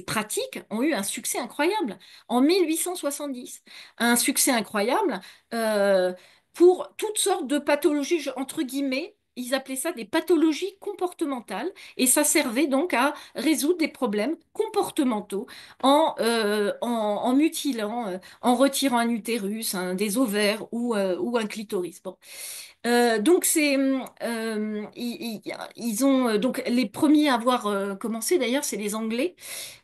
pratiques ont eu un succès incroyable en 1870. Un succès incroyable euh, pour toutes sortes de pathologies, entre guillemets. Ils appelaient ça des pathologies comportementales et ça servait donc à résoudre des problèmes comportementaux en mutilant, en retirant un utérus, des ovaires ou un clitoris. Bon. Donc ils ont donc les premiers à avoir commencé d'ailleurs, c'est les Anglais.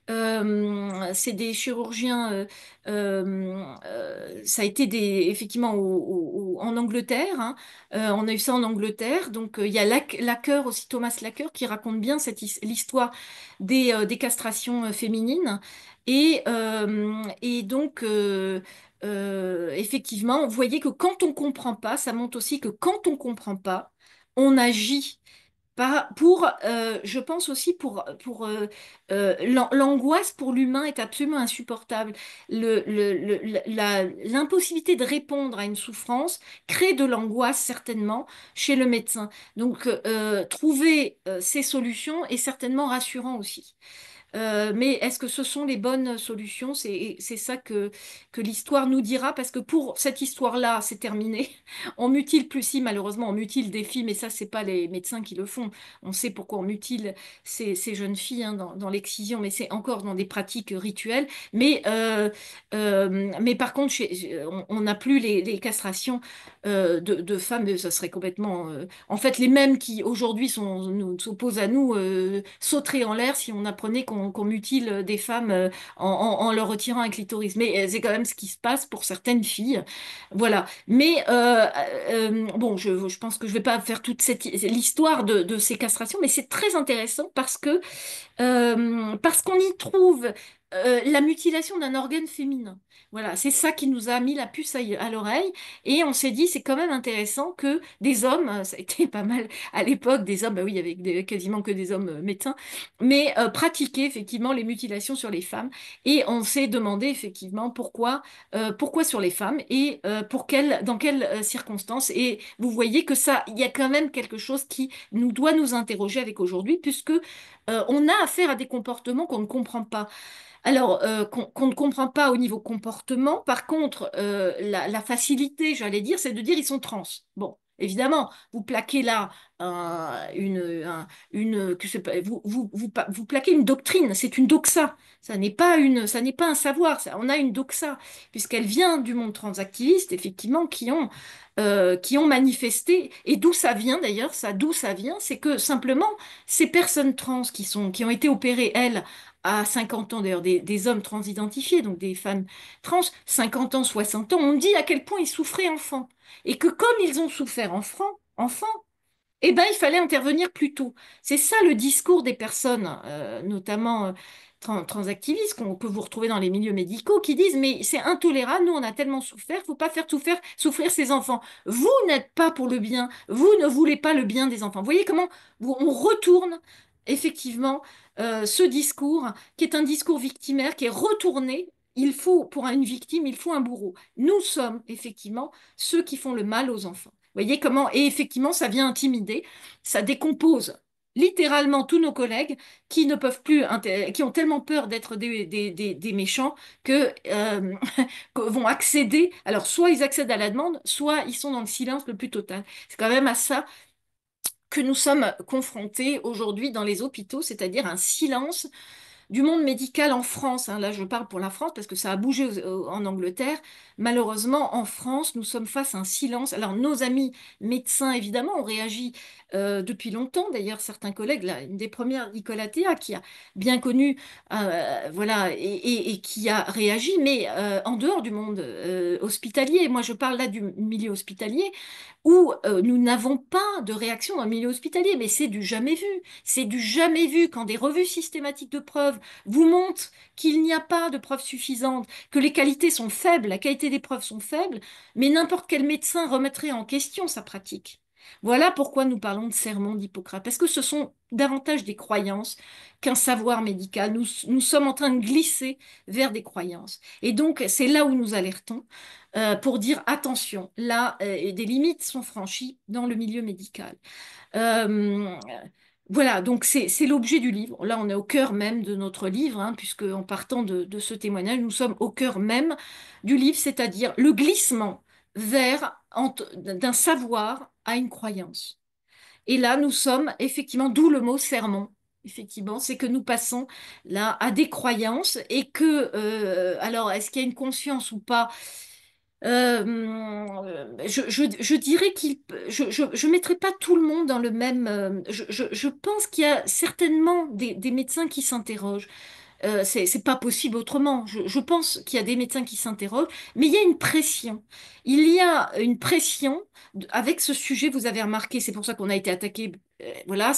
C'est des chirurgiens. Ça a été effectivement en Angleterre, hein. On a eu ça en Angleterre. Donc il y a Lacker aussi, Thomas Lacker, qui raconte bien l'histoire des castrations féminines. Et donc, effectivement, vous voyez que quand on comprend pas, ça montre aussi que quand on comprend pas, on agit. Je pense aussi l'angoisse pour l'humain est absolument insupportable. L'impossibilité de répondre à une souffrance crée de l'angoisse certainement chez le médecin. Donc, trouver ces solutions est certainement rassurant aussi. Mais est-ce que ce sont les bonnes solutions? C'est ça que l'histoire nous dira, parce que pour cette histoire-là, c'est terminé. On mutile plus si, malheureusement, on mutile des filles, mais ça, c'est pas les médecins qui le font. On sait pourquoi on mutile ces jeunes filles hein, dans l'excision, mais c'est encore dans des pratiques rituelles. Mais par contre, on n'a plus les castrations de femmes, ça serait complètement... En fait, les mêmes qui aujourd'hui s'opposent à nous sauteraient en l'air si on apprenait qu'on mutile des femmes en leur retirant un clitoris. Mais c'est quand même ce qui se passe pour certaines filles. Voilà. Mais bon, je pense que je vais pas faire toute l'histoire de ces castrations, mais c'est très intéressant parce qu'on y trouve la mutilation d'un organe féminin. Voilà, c'est ça qui nous a mis la puce à l'oreille. Et on s'est dit, c'est quand même intéressant que des hommes, ça a été pas mal à l'époque, des hommes, bah oui, il y avait quasiment que des hommes médecins, mais pratiquaient effectivement les mutilations sur les femmes. Et on s'est demandé effectivement pourquoi sur les femmes et dans quelles circonstances. Et vous voyez que ça, il y a quand même quelque chose qui nous doit nous interroger avec aujourd'hui, puisque on a affaire à des comportements qu'on ne comprend pas. Alors, qu'on ne comprend pas au niveau comportement. Par contre, la facilité, j'allais dire, c'est de dire ils sont trans. Bon, évidemment, vous plaquez là que je sais pas, vous plaquez une doctrine, c'est une doxa. Ça n'est pas un savoir. On a une doxa puisqu'elle vient du monde transactiviste, effectivement, qui ont manifesté. Et d'où ça vient d'ailleurs, d'où ça vient, c'est que simplement ces personnes trans qui ont été opérées, elles, à 50 ans, d'ailleurs, des hommes transidentifiés, donc des femmes trans, 50 ans, 60 ans, on dit à quel point ils souffraient enfants. Et que comme ils ont souffert enfants, eh ben, il fallait intervenir plus tôt. C'est ça le discours des personnes, notamment transactivistes, que vous retrouvez dans les milieux médicaux, qui disent, mais c'est intolérable, nous on a tellement souffert, faut pas faire souffrir ces enfants. Vous n'êtes pas pour le bien, vous ne voulez pas le bien des enfants. Vous voyez comment on retourne effectivement ce discours, qui est un discours victimaire, qui est retourné. Pour une victime, il faut un bourreau. Nous sommes effectivement ceux qui font le mal aux enfants. Vous voyez comment? Et effectivement, ça vient intimider, ça décompose littéralement tous nos collègues qui ne peuvent plus, qui ont tellement peur d'être des méchants que vont accéder. Alors, soit ils accèdent à la demande, soit ils sont dans le silence le plus total. C'est quand même à ça que nous sommes confrontés aujourd'hui dans les hôpitaux, c'est-à-dire un silence du monde médical en France, hein. Là, je parle pour la France parce que ça a bougé en Angleterre. Malheureusement, en France, nous sommes face à un silence. Alors, nos amis médecins, évidemment, ont réagi depuis longtemps. D'ailleurs, certains collègues, là, une des premières, Nicolas Théa, qui a bien connu, voilà, et qui a réagi, mais en dehors du monde hospitalier. Moi, je parle là du milieu hospitalier où nous n'avons pas de réaction dans le milieu hospitalier, mais c'est du jamais vu. C'est du jamais vu quand des revues systématiques de preuves vous montrent qu'il n'y a pas de preuves suffisantes, que les qualités sont faibles, la qualité des preuves sont faibles, mais n'importe quel médecin remettrait en question sa pratique. Voilà pourquoi nous parlons de serment d'Hippocrate, parce que ce sont davantage des croyances qu'un savoir médical. Nous sommes en train de glisser vers des croyances. Et donc, c'est là où nous alertons pour dire attention, là, des limites sont franchies dans le milieu médical. Euh, voilà, donc c'est l'objet du livre. Là, on est au cœur même de notre livre, hein, puisque en partant de ce témoignage, nous sommes au cœur même du livre, c'est-à-dire le glissement d'un savoir à une croyance. Et là, nous sommes effectivement, d'où le mot sermon. Effectivement, c'est que nous passons là à des croyances et que, alors, est-ce qu'il y a une conscience ou pas? Je dirais je mettrai pas tout le monde dans le même. Je pense qu'il y a certainement des médecins qui s'interrogent. c'est pas possible autrement. Je pense qu'il y a des médecins qui s'interrogent, mais il y a une pression. Il y a une pression avec ce sujet, vous avez remarqué, c'est pour ça qu'on a été attaqué. Voilà.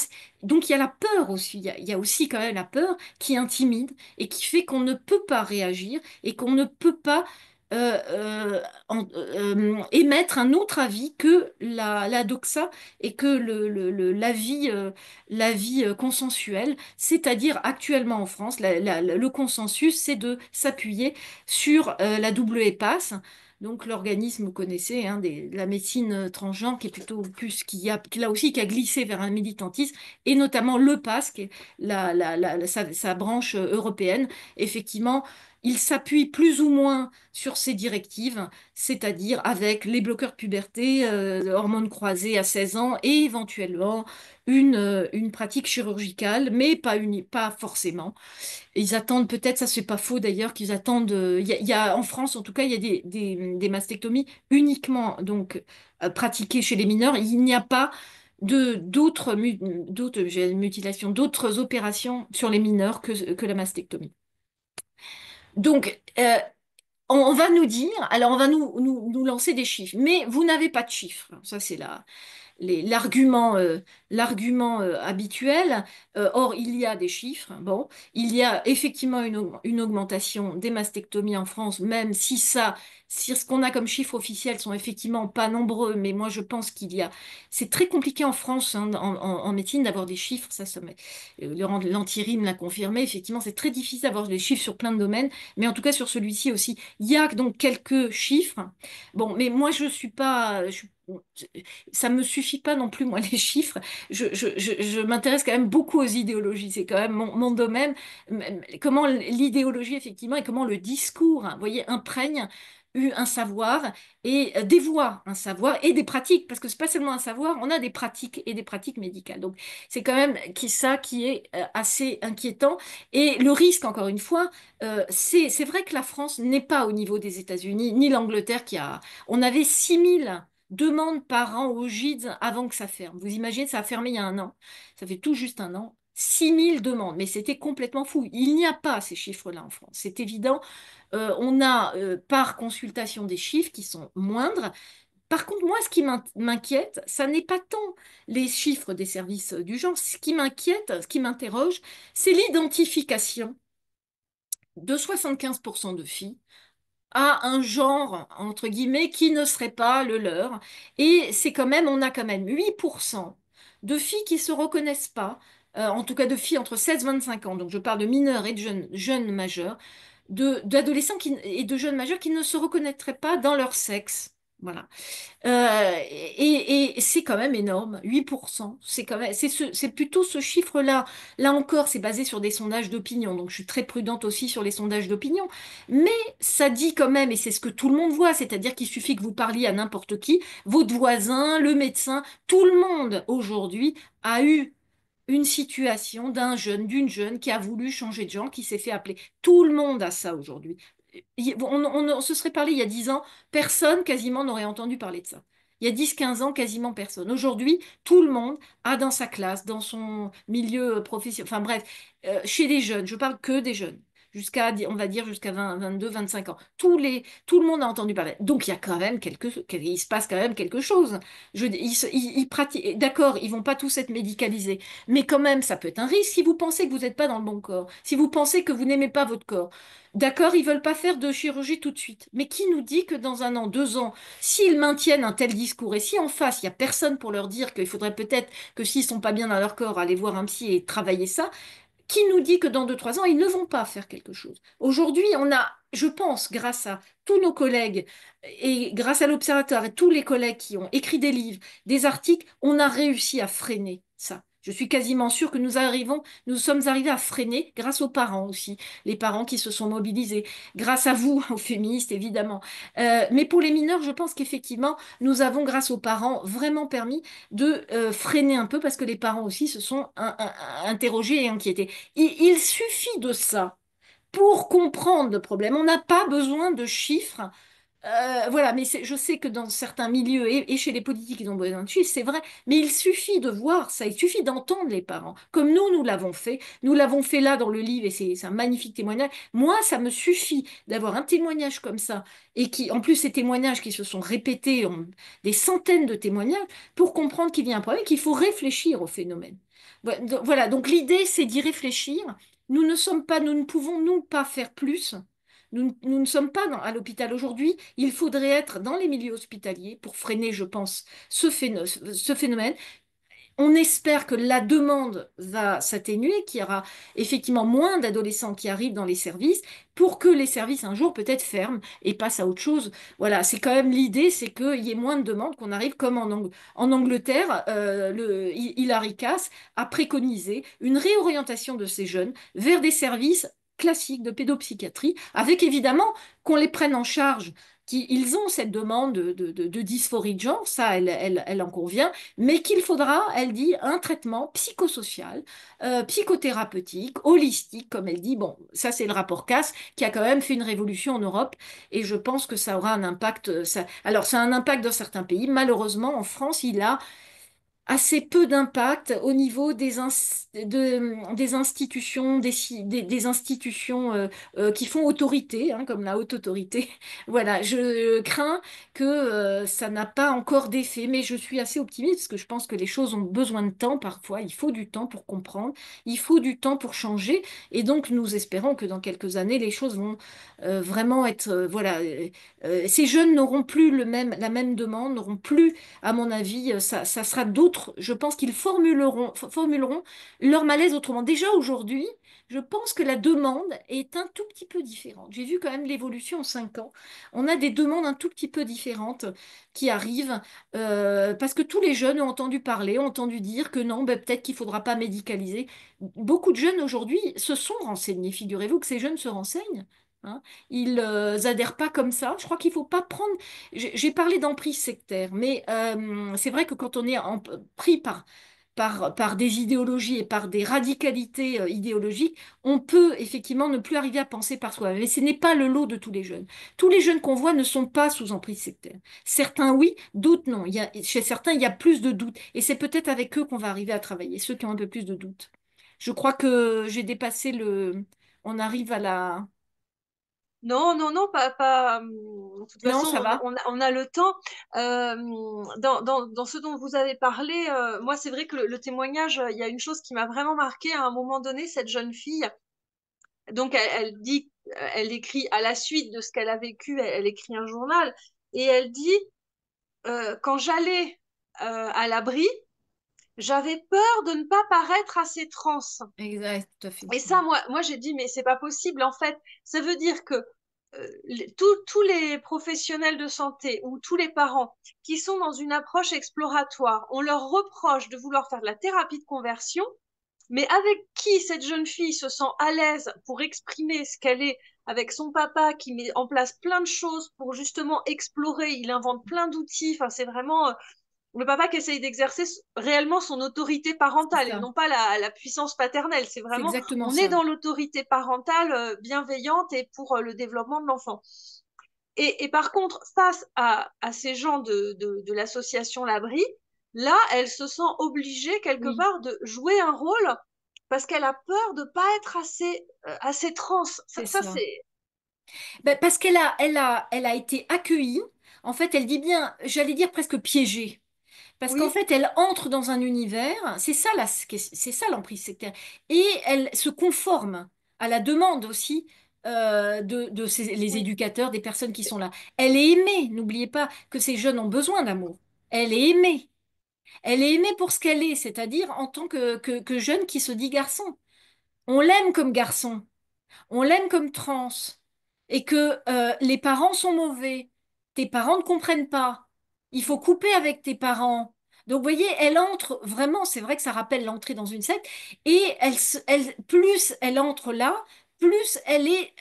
Donc il y a la peur aussi. Il y a aussi quand même la peur qui intimide et qui fait qu'on ne peut pas réagir et qu'on ne peut pas émettre un autre avis que la doxa et que l'avis consensuel. C'est-à-dire actuellement en France, le consensus, c'est de s'appuyer sur la WPAS. Donc l'organisme, vous connaissez, hein, de la médecine transgenre qui est plutôt plus, qui là aussi qui a glissé vers un militantisme, et notamment le PAS, qui est sa branche européenne. Effectivement, il s'appuie plus ou moins sur ces directives, c'est-à-dire avec les bloqueurs de puberté, hormones croisées à 16 ans et éventuellement une pratique chirurgicale, mais pas forcément. Ils attendent peut-être, ça c'est pas faux d'ailleurs, qu'ils attendent. En France, en tout cas, il y a des mastectomies uniquement donc pratiquées chez les mineurs. Il n'y a pas d'autres mutilations, d'autres opérations sur les mineurs que la mastectomie. Donc, on va nous dire, alors on va nous lancer des chiffres, mais vous n'avez pas de chiffres. Ça, c'est l'argument habituel. Or, il y a des chiffres. Bon, il y a effectivement une augmentation des mastectomies en France, même si ce qu'on a comme chiffres officiels sont effectivement pas nombreux, mais moi je pense c'est très compliqué en France, hein, en médecine d'avoir des chiffres. L'Antirim l'a confirmé. Effectivement, c'est très difficile d'avoir des chiffres sur plein de domaines, mais en tout cas sur celui-ci aussi, il y a donc quelques chiffres. Bon, mais moi je suis pas, ça me suffit pas non plus, moi, les chiffres. Je m'intéresse quand même beaucoup aux idéologies. C'est quand même mon domaine. Comment l'idéologie, effectivement, et comment le discours, hein, vous voyez, imprègne un savoir et dévoie un savoir et des pratiques, parce que c'est pas seulement un savoir, on a des pratiques et des pratiques médicales. Donc, c'est quand même ça qui est assez inquiétant. Et le risque, encore une fois, c'est vrai que la France n'est pas au niveau des États-Unis, ni l'Angleterre on avait 6000 demandes par an au GIDS avant que ça ferme. Vous imaginez, ça a fermé il y a un an. Ça fait tout juste un an. 6000 demandes, mais c'était complètement fou. Il n'y a pas ces chiffres-là en France. C'est évident. On a par consultation des chiffres qui sont moindres. Par contre, moi, ce qui m'inquiète, ça n'est pas tant les chiffres des services du genre. Ce qui m'inquiète, ce qui m'interroge, c'est l'identification de 75% de filles à un genre, entre guillemets, qui ne serait pas le leur. Et on a quand même 8% de filles qui se reconnaissent pas, en tout cas de filles entre 16 et 25 ans, donc je parle de mineurs et de jeunes majeurs, d'adolescents et de jeunes majeurs qui ne se reconnaîtraient pas dans leur sexe. Voilà. Et c'est quand même énorme, 8%. C'est plutôt ce chiffre-là. Là encore, c'est basé sur des sondages d'opinion, donc je suis très prudente aussi sur les sondages d'opinion. Mais ça dit quand même, et c'est ce que tout le monde voit, c'est-à-dire qu'il suffit que vous parliez à n'importe qui, votre voisin, le médecin, tout le monde aujourd'hui a eu une situation d'une jeune qui a voulu changer de genre, qui s'est fait appeler. Tout le monde a ça aujourd'hui. On se serait parlé il y a 10 ans, personne quasiment n'aurait entendu parler de ça. Il y a 10, 15 ans, quasiment personne. Aujourd'hui, tout le monde a dans sa classe, dans son milieu professionnel, enfin bref, chez les jeunes, je parle que des jeunes, on va dire jusqu'à 20, 22, 25 ans. Tout le monde a entendu parler. Donc il y a quand même il se passe quand même quelque chose. Ils pratiquent, d'accord, ils vont pas tous être médicalisés, mais quand même, ça peut être un risque si vous pensez que vous n'êtes pas dans le bon corps, si vous pensez que vous n'aimez pas votre corps. D'accord, ils veulent pas faire de chirurgie tout de suite. Mais qui nous dit que dans un an, 2 ans, s'ils maintiennent un tel discours et si en face, il y a personne pour leur dire qu'il faudrait peut-être que s'ils sont pas bien dans leur corps, aller voir un psy et travailler ça, qui nous dit que dans 2, 3 ans, ils ne vont pas faire quelque chose? Aujourd'hui, on a, je pense, grâce à tous nos collègues et grâce à l'Observatoire et tous les collègues qui ont écrit des livres, des articles, on a réussi à freiner ça. Je suis quasiment sûre que nous sommes arrivés à freiner grâce aux parents aussi, les parents qui se sont mobilisés, grâce à vous, aux féministes évidemment. Mais pour les mineurs, je pense qu'effectivement, nous avons, grâce aux parents, vraiment permis de freiner un peu parce que les parents aussi se sont interrogés et inquiétés. Il suffit de ça pour comprendre le problème. On n'a pas besoin de chiffres Voilà, mais je sais que dans certains milieux et chez les politiques, ils ont besoin de chiffres, c'est vrai, mais il suffit de voir ça, il suffit d'entendre les parents, comme nous l'avons fait. Nous l'avons fait là dans le livre et c'est un magnifique témoignage. Moi, ça me suffit d'avoir un témoignage comme ça et qui, en plus, ces témoignages qui se sont répétés, des centaines de témoignages, pour comprendre qu'il y a un problème, qu'il faut réfléchir au phénomène. Voilà, donc l'idée, c'est d'y réfléchir. Nous ne pouvons, nous, pas faire plus. Nous ne sommes pas à l'hôpital aujourd'hui. Il faudrait être dans les milieux hospitaliers pour freiner, je pense, ce phénomène. On espère que la demande va s'atténuer, qu'il y aura effectivement moins d'adolescents qui arrivent dans les services pour que les services un jour peut-être ferment et passent à autre chose. Voilà, c'est quand même l'idée, c'est qu'il y ait moins de demandes, qu'on arrive comme en Angleterre, Hilary Cass a préconisé une réorientation de ces jeunes vers des services classiques de pédopsychiatrie, avec évidemment qu'on les prenne en charge. Ils ont cette demande de dysphorie de genre, ça, elle en convient, mais qu'il faudra, elle dit, un traitement psychosocial, psychothérapeutique, holistique, comme elle dit. Bon, ça c'est le rapport Cass qui a quand même fait une révolution en Europe et je pense que ça aura un impact. Alors, ça a un impact dans certains pays. Malheureusement, en France, il a assez peu d'impact au niveau des institutions, des institutions qui font autorité, hein, comme la haute autorité. Voilà, je crains que ça n'a pas encore d'effet, mais je suis assez optimiste parce que je pense que les choses ont besoin de temps parfois. Il faut du temps pour comprendre, il faut du temps pour changer, et donc nous espérons que dans quelques années, les choses vont vraiment être, voilà, ces jeunes n'auront plus la même demande, n'auront plus à mon avis, ça sera d'autres. Je pense qu'ils formuleront leur malaise autrement. Déjà aujourd'hui, je pense que la demande est un tout petit peu différente. J'ai vu quand même l'évolution en 5 ans. On a des demandes un tout petit peu différentes qui arrivent parce que tous les jeunes ont entendu parler, ont entendu dire que non, ben, peut-être qu'il ne faudra pas médicaliser. Beaucoup de jeunes aujourd'hui se sont renseignés. Figurez-vous que ces jeunes se renseignent. Hein. Ils adhèrent pas comme ça. Je crois qu'il faut pas prendre. J'ai parlé d'emprise sectaire, mais c'est vrai que quand on est pris par des idéologies et par des radicalités idéologiques, on peut effectivement ne plus arriver à penser par soi-même. Mais ce n'est pas le lot de tous les jeunes. Tous les jeunes qu'on voit ne sont pas sous emprise sectaire. Certains oui, d'autres non. Chez certains, il y a plus de doutes. Et c'est peut-être avec eux qu'on va arriver à travailler, ceux qui ont un peu plus de doutes. Je crois que j'ai dépassé le... On arrive à la... Non, non, non, pas. De toute Non, façon, ça va? on a le temps. Dans ce dont vous avez parlé, moi, c'est vrai que le témoignage, il y a une chose qui m'a vraiment marqué à un moment donné, cette jeune fille. Donc, elle dit, elle écrit à la suite de ce qu'elle a vécu, elle écrit un journal et elle dit, quand j'allais à l'abri, j'avais peur de ne pas paraître assez trans. Exact, tout à fait. Et ça, moi j'ai dit, mais c'est pas possible. En fait, ça veut dire que tous les professionnels de santé ou tous les parents qui sont dans une approche exploratoire, on leur reproche de vouloir faire de la thérapie de conversion, mais avec qui cette jeune fille se sent à l'aise pour exprimer ce qu'elle est, avec son papa qui met en place plein de choses pour justement explorer, il invente plein d'outils, enfin c'est vraiment le papa qui essaye d'exercer réellement son autorité C'est parentale et ça. non pas la puissance paternelle. C'est C'est vraiment, exactement on est ça. dans l'autorité parentale bienveillante et pour le développement de l'enfant. Et par contre, face à ces gens de l'association L'Abri, là, elle se sent obligée quelque Oui, part de jouer un rôle parce qu'elle a peur de pas être assez trans. c'est Ça ça. c'est... Ben, parce elle a été accueillie. En fait, elle dit bien, j'allais dire presque piégée. Parce qu'en Oui, fait, elle entre dans un univers, c'est ça l'emprise sectaire. Et elle se conforme à la demande aussi les oui, éducateurs, des personnes qui sont là. Elle est aimée. N'oubliez pas que ces jeunes ont besoin d'amour. Elle est aimée. Elle est aimée pour ce qu'elle est, c'est-à-dire en tant que jeune qui se dit garçon. On l'aime comme garçon, on l'aime comme trans, et que les parents sont mauvais, tes parents ne comprennent pas, il faut couper avec tes parents. Donc, vous voyez, elle entre vraiment, c'est vrai que ça rappelle l'entrée dans une secte, et plus elle entre là, plus elle est,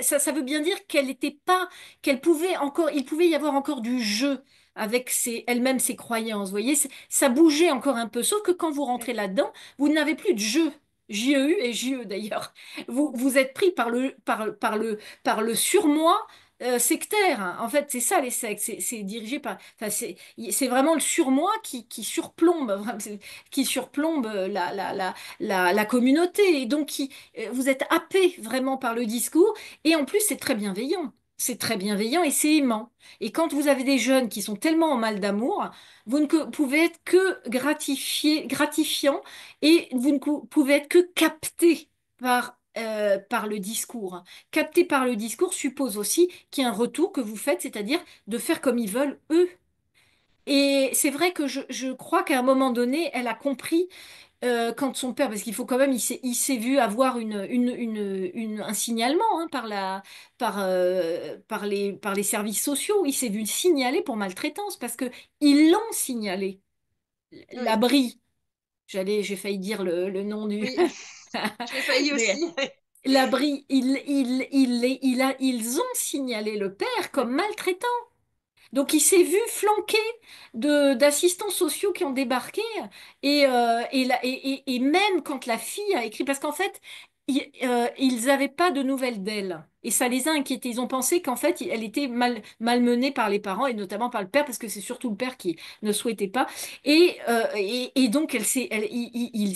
ça veut bien dire qu'elle n'était pas, qu'elle pouvait encore, il pouvait y avoir encore du jeu avec elle-même ses croyances. Vous voyez, ça bougeait encore un peu. Sauf que quand vous rentrez là-dedans, vous n'avez plus de jeu. JEU et JE d'ailleurs. Vous êtes pris par le surmoi sectaire, hein. En fait, c'est ça les sectes. C'est dirigé par. Enfin, c'est vraiment le surmoi qui surplombe, vraiment, qui surplombe la communauté. Et donc, vous êtes happé vraiment par le discours. Et en plus, c'est très bienveillant. C'est très bienveillant et c'est aimant. Et quand vous avez des jeunes qui sont tellement en mal d'amour, vous ne pouvez être que gratifiant et vous ne pouvez être que capté par le discours. Capté par le discours suppose aussi qu'il y a un retour que vous faites, c'est-à-dire de faire comme ils veulent eux. Et c'est vrai que je crois qu'à un moment donné, elle a compris quand son père, parce qu'il faut quand même, il s'est vu avoir un signalement hein, par les services sociaux. Il s'est vu signaler pour maltraitance parce que ils l'ont signalé. Oui, L'abri, j'ai failli dire le nom du. oui, j'ai failli Mais aussi. l'abri, ils ont signalé le père comme maltraitant. Donc il s'est vu flanqué d'assistants sociaux qui ont débarqué et même quand la fille a écrit, parce qu'en fait ils n'avaient pas de nouvelles d'elle et ça les a inquiétés. Ils ont pensé qu'en fait elle était malmenée par les parents et notamment par le père parce que c'est surtout le père qui ne souhaitait pas et donc il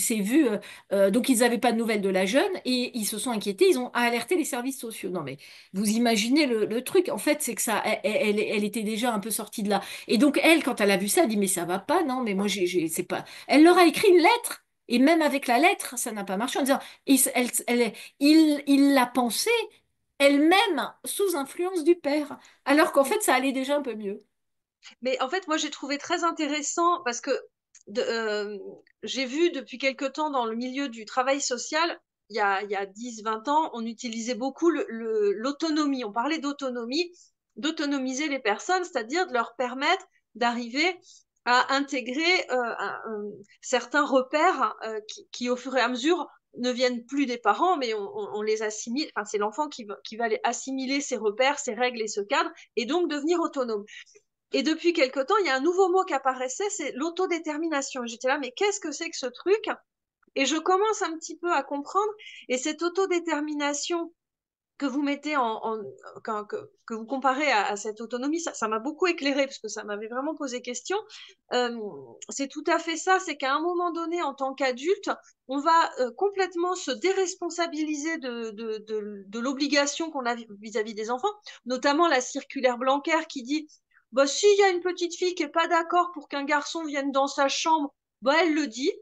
s'est vu donc ils n'avaient pas de nouvelles de la jeune et ils se sont inquiétés. Ils ont alerté les services sociaux. Non mais vous imaginez le truc, en fait, c'est que ça, elle était déjà un peu sortie de là. Et donc, elle, quand elle a vu ça, elle dit, mais ça va pas, non, mais moi, c'est pas. Elle leur a écrit une lettre. Et même avec la lettre, ça n'a pas marché en disant, il l'a pensé elle-même sous influence du père. Alors qu'en fait, ça allait déjà un peu mieux. Mais en fait, moi, j'ai trouvé très intéressant parce que de- euh, j'ai vu depuis quelque temps dans le milieu du travail social, il y a 10, 20 ans, on utilisait beaucoup l'autonomie. On parlait d'autonomie, d'autonomiser les personnes, c'est-à-dire de leur permettre d'arriver à intégrer certains repères qui, au fur et à mesure, ne viennent plus des parents, mais on les assimile. Enfin, c'est l'enfant qui va aller assimiler ces repères, ces règles et ce cadre, et donc devenir autonome. Et depuis quelque temps, il y a un nouveau mot qui apparaissait, c'est l'autodétermination. J'étais là, mais qu'est-ce que c'est que ce truc? Et je commence un petit peu à comprendre. Et cette autodétermination que vous mettez que vous comparez à cette autonomie, ça m'a beaucoup éclairé parce que ça m'avait vraiment posé question. Euh, c'est tout à fait ça, c'est qu'à un moment donné, en tant qu'adulte, on va complètement se déresponsabiliser de l'obligation qu'on a vis-à-vis des enfants, notamment la circulaire Blanquer qui dit, bah, s'il y a une petite fille qui est pas d'accord pour qu'un garçon vienne dans sa chambre, bah, elle le dit.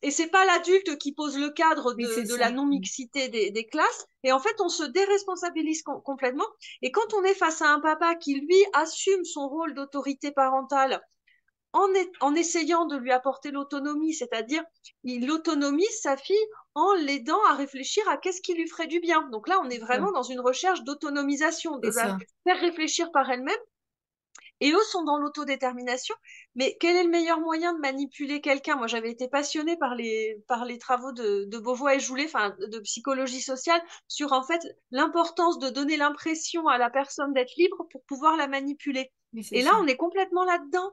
Et c'est pas l'adulte qui pose le cadre Oui, c'est de la ça. non-mixité des classes. Et en fait, on se déresponsabilise complètement. Et quand on est face à un papa qui, lui, assume son rôle d'autorité parentale en essayant de lui apporter l'autonomie, c'est-à-dire il autonomise sa fille en l'aidant à réfléchir à qu'est-ce qui lui ferait du bien. Donc là, on est C'est ça. vraiment dans une recherche d'autonomisation, de C'est la ça. faire réfléchir par elle-même et eux sont dans l'autodétermination. Mais quel est le meilleur moyen de manipuler quelqu'un? Moi, j'avais été passionnée par les travaux de Beauvois et Joulet, enfin, de psychologie sociale, sur en fait l'importance de donner l'impression à la personne d'être libre pour pouvoir la manipuler. Oui, c'est Et là, ça. on est complètement là-dedans.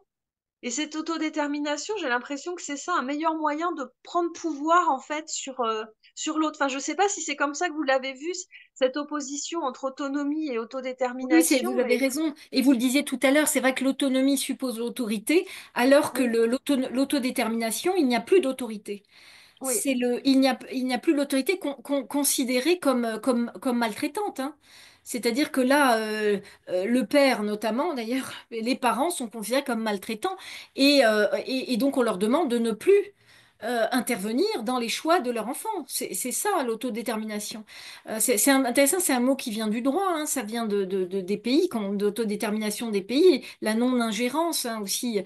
Et cette autodétermination, j'ai l'impression que c'est ça, un meilleur moyen de prendre pouvoir en fait sur l'autre. Enfin, je ne sais pas si c'est comme ça que vous l'avez vu, cette opposition entre autonomie et Oui, autodétermination, vous avez mais raison. Et vous le disiez tout à l'heure, c'est vrai que l'autonomie suppose l'autorité, alors que oui, l'autodétermination, il n'y a plus d'autorité. oui. Il n'y a plus l'autorité considérée comme maltraitante, hein. C'est-à-dire que là, le père notamment, d'ailleurs, les parents sont considérés comme maltraitants et donc on leur demande de ne plus intervenir dans les choix de leur enfant. C'est ça l'autodétermination. Intéressant, c'est un mot qui vient du droit, hein, ça vient des pays, d'autodétermination des pays, la non-ingérence hein, aussi,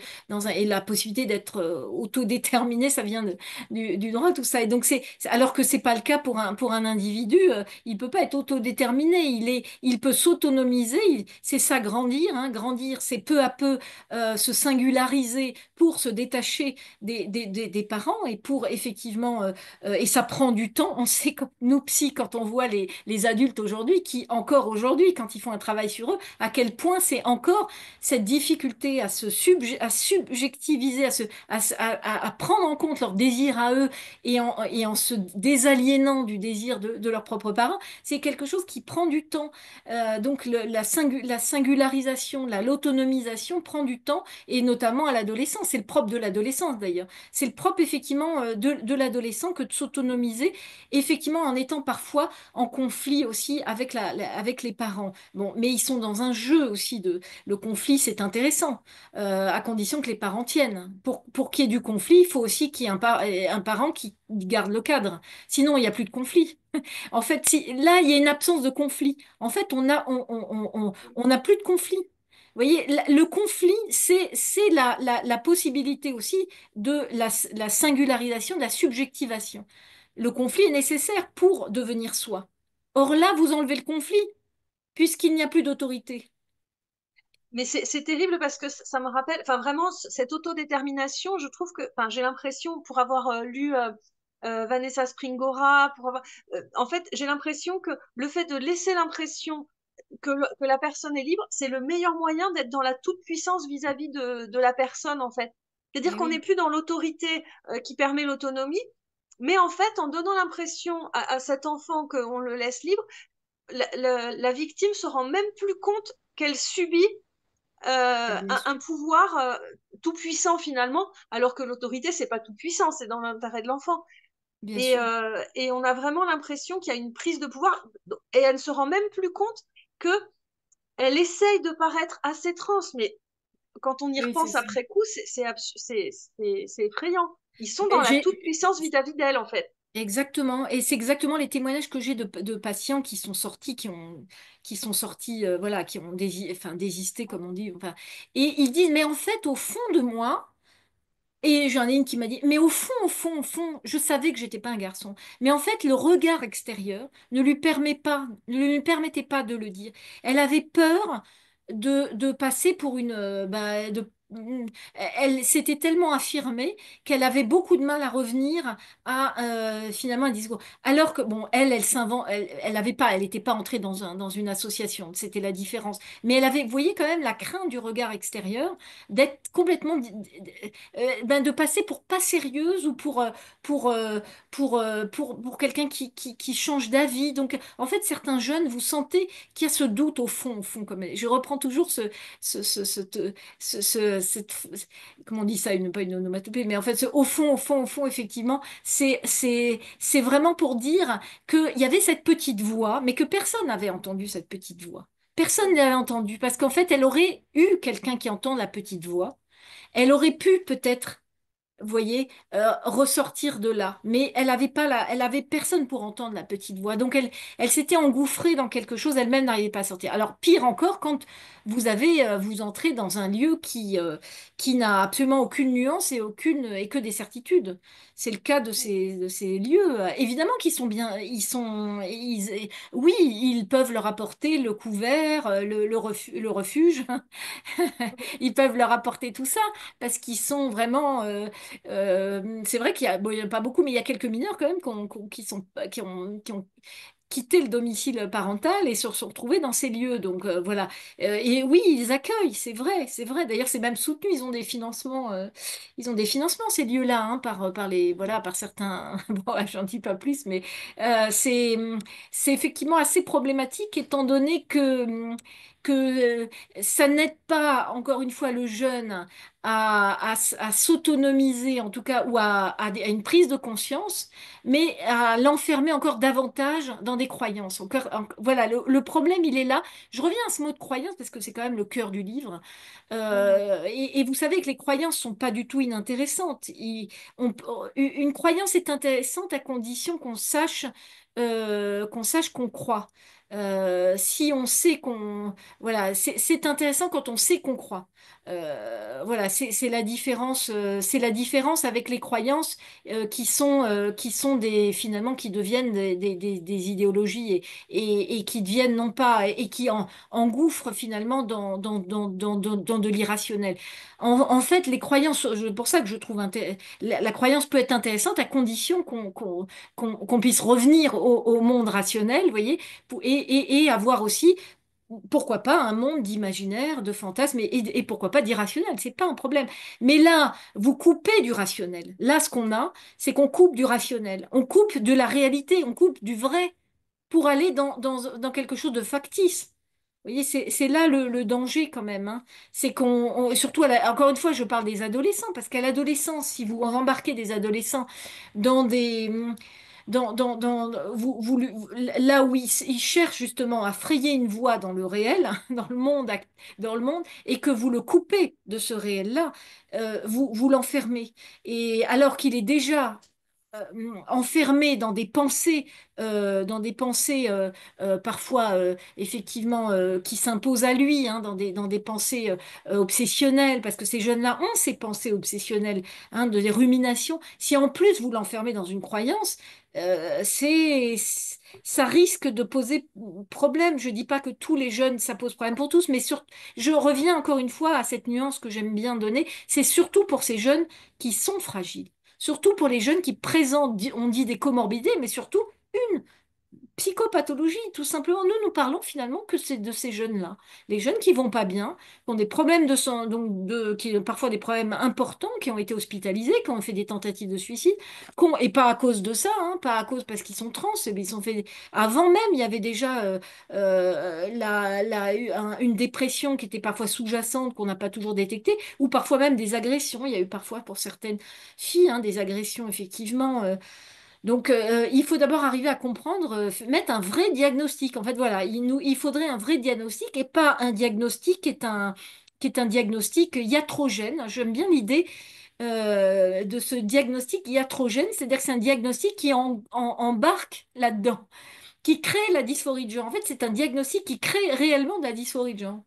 et la possibilité d'être autodéterminé, ça vient du droit, tout ça. Et donc alors que c'est pas le cas pour un individu, il peut pas être autodéterminé, il peut s'autonomiser, c'est ça grandir, hein. Grandir, c'est peu à peu se singulariser pour se détacher des parents et pour effectivement, et ça prend du temps. On sait, nous psy, quand on voit les adultes aujourd'hui, qui encore aujourd'hui, quand ils font un travail sur eux, à quel point c'est encore cette difficulté à à subjectiviser, à prendre en compte leurs désirs à eux et en se désaliénant du désir de leurs propres parents, c'est quelque chose qui prend du temps. Donc la singularisation, l'autonomisation prend du temps, et notamment à l'adolescence. C'est le propre de l'adolescence d'ailleurs. C'est le propre effectivement de l'adolescent que de s'autonomiser, effectivement en étant parfois en conflit aussi avec avec les parents. Bon, mais ils sont dans un jeu aussi de le conflit, c'est intéressant, à condition que les parents tiennent. Pour qu'il y ait du conflit, il faut aussi qu'il y ait un parent qui garde le cadre. Sinon, il n'y a plus de conflit. En fait, là, il y a une absence de conflit. En fait, on n'a plus de conflit. Vous voyez, le conflit, c'est la possibilité aussi de la singularisation, de la subjectivation. Le conflit est nécessaire pour devenir soi. Or là, vous enlevez le conflit, puisqu'il n'y a plus d'autorité. Mais c'est terrible parce que ça me rappelle, enfin vraiment, cette autodétermination, je trouve que, enfin, j'ai l'impression, pour avoir lu Vanessa Springora, en fait, j'ai l'impression que le fait de laisser l'impression que la personne est libre, c'est le meilleur moyen d'être dans la toute-puissance vis-à-vis de la personne, en fait. C'est-à-dire Eh qu'on n'est oui, plus dans l'autorité qui permet l'autonomie, mais en fait, en donnant l'impression à cet enfant qu'on le laisse libre, la victime se rend même plus compte qu'elle subit bien sûr. un pouvoir tout puissant finalement, alors que l'autorité, c'est pas tout puissant, c'est dans l'intérêt de l'enfant. Bien sûr. Et on a vraiment l'impression qu'il y a une prise de pouvoir, et elle ne se rend même plus compte que elle essaye de paraître assez trans, mais quand on y Oui, c'est repense ça. après coup, c'est effrayant. Ils sont dans Mais la toute-puissance vis-à-vis d'elle, en fait. exactement, et c'est exactement les témoignages que j'ai de patients qui sont sortis, qui sont sortis, voilà, qui ont enfin, désisté, comme on dit, enfin, et ils disent, mais en fait, au fond de moi, et j'en ai une qui m'a dit, mais au fond, je savais que j'étais pas un garçon. Mais en fait, le regard extérieur ne lui permettait pas de le dire. Elle avait peur de passer pour une, elle s'était tellement affirmée qu'elle avait beaucoup de mal à revenir à finalement un discours. Alors que bon, elle s'invente, elle avait pas, elle n'était pas entrée dans une association. C'était la différence. Mais elle avait, vous voyez quand même la crainte du regard extérieur, d'être complètement de passer pour pas sérieuse ou pour, pour quelqu'un qui change d'avis. Donc, en fait, certains jeunes, vous sentez qu'il y a ce doute au fond, comme je reprends toujours ce, ce, ce, comment on dit ça, pas une onomatopée, mais en fait, au fond, effectivement, c'est vraiment pour dire qu'il y avait cette petite voix, mais que personne n'avait entendu cette petite voix. Personne ne l'avait entendue parce qu'en fait, elle aurait eu quelqu'un qui entend la petite voix. Elle aurait pu peut-être, vous voyez, ressortir de là, mais elle avait personne pour entendre la petite voix. Donc elle s'était engouffrée dans quelque chose, elle-même n'arrivait pas à sortir. Alors pire encore, quand vous entrez dans un lieu qui n'a absolument aucune nuance et que des certitudes. C'est le cas de ces lieux. Évidemment qu'ils sont bien, oui, ils peuvent leur apporter le couvert, le refuge. Ils peuvent leur apporter tout ça parce qu'ils sont vraiment. C'est vrai qu'il y a, bon, il y en a pas beaucoup, mais il y a quelques mineurs quand même qui ont quitté le domicile parental et se sont retrouvés dans ces lieux. Donc voilà. Et oui, ils accueillent, c'est vrai, c'est vrai. D'ailleurs, c'est même soutenu. Ils ont des financements ces lieux-là par les, voilà, par certains. Bon, j'en dis pas plus, mais euh, c'est, c'est effectivement assez problématique étant donné que ça n'aide pas, encore une fois, le jeune à s'autonomiser, en tout cas, ou à une prise de conscience, mais à l'enfermer encore davantage dans des croyances. Voilà, le problème, il est là. Je reviens à ce mot de croyance parce que c'est quand même le cœur du livre. Mhm. Et vous savez que les croyances sont pas du tout inintéressantes. On- une croyance est intéressante à condition qu'on sache qu'on croit. Si on sait qu'on voilà, c'est intéressant quand on sait qu'on croit. Voilà, c'est la différence avec les croyances qui sont des, finalement, qui deviennent des idéologies et qui deviennent non pas, et qui engouffrent finalement dans de l'irrationnel. En fait, les croyances, pour ça que je trouve la croyance peut être intéressante à condition qu'on puisse revenir au monde rationnel, vous voyez, et avoir aussi pourquoi pas un monde d'imaginaire, de fantasmes et pourquoi pas d'irrationnel, c'est pas un problème. Mais là, vous coupez du rationnel. Là, ce qu'on a, c'est qu'on coupe du rationnel, on coupe de la réalité, on coupe du vrai pour aller dans quelque chose de factice. Vous voyez, c'est là le danger quand même, hein. C'est surtout, encore une fois, je parle des adolescents, parce qu'à l'adolescence, si vous embarquez des adolescents dans des, là où ils cherchent justement à frayer une voie dans le réel, dans le monde, dans le monde, et que vous le coupez de ce réel-là, vous l'enfermez. Et alors qu'il est déjà enfermé dans des pensées parfois effectivement qui s'imposent à lui, hein, dans des pensées obsessionnelles, parce que ces jeunes-là ont ces pensées obsessionnelles, hein, des ruminations. Si en plus vous l'enfermez dans une croyance, ça risque de poser problème. Je dis pas que tous les jeunes, ça pose problème pour tous, mais je reviens encore une fois à cette nuance que j'aime bien donner. C'est surtout pour ces jeunes qui sont fragiles. Surtout pour les jeunes qui présentent, on dit des comorbidités, mais surtout une psychopathologie, tout simplement. Nous parlons finalement que c'est de ces jeunes-là. Les jeunes qui vont pas bien, qui ont des problèmes qui ont parfois des problèmes importants, qui ont été hospitalisés, qui ont fait des tentatives de suicide, et pas à cause de ça, hein, pas à cause parce qu'ils sont trans, mais ils sont fait, avant même, il y avait déjà une dépression qui était parfois sous-jacente, qu'on n'a pas toujours détectée, ou parfois même des agressions. Il y a eu parfois pour certaines filles, hein, des agressions effectivement. Donc, il faut d'abord arriver à comprendre, mettre un vrai diagnostic. En fait, voilà, il faudrait un vrai diagnostic et pas un diagnostic qui est un diagnostic iatrogène. J'aime bien l'idée de ce diagnostic iatrogène, c'est-à-dire que c'est un diagnostic qui embarque là-dedans, qui crée la dysphorie de genre. En fait, c'est un diagnostic qui crée réellement de la dysphorie de genre.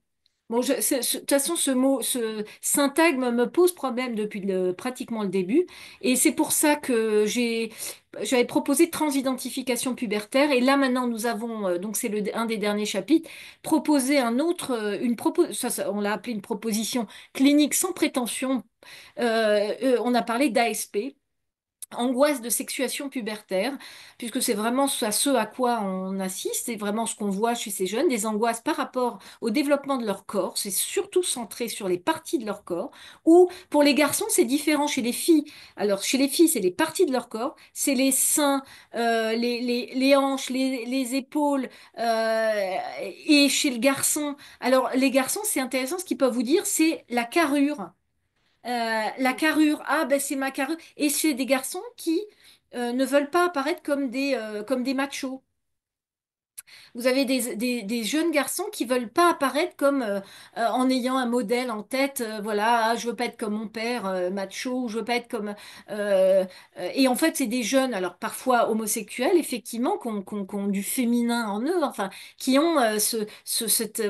Bon, de toute façon, ce syntagme me pose problème depuis pratiquement le début, et c'est pour ça que j'avais proposé transidentification pubertaire, et là maintenant nous avons, donc c'est un des derniers chapitres, proposé on l'a appelé une proposition clinique sans prétention. On a parlé d'ASP. Angoisse de sexuation pubertaire, puisque c'est vraiment à quoi on assiste, c'est vraiment ce qu'on voit chez ces jeunes, des angoisses par rapport au développement de leur corps, c'est surtout centré sur les parties de leur corps, ou pour les garçons, c'est différent chez les filles. Alors, chez les filles, c'est les parties de leur corps, c'est les seins, les hanches, les épaules, et chez le garçon, alors les garçons, c'est intéressant, ce qu'ils peuvent vous dire, c'est la carrure. La carrure, ah ben c'est ma carrure. Et c'est des garçons qui ne veulent pas apparaître comme des machos. Vous avez des jeunes garçons qui veulent pas apparaître comme en ayant un modèle en tête. Voilà, ah, je veux pas être comme mon père macho, ou je veux pas être comme. Et en fait, c'est des jeunes, alors parfois homosexuels, effectivement, qui ont du féminin en eux, enfin, qui ont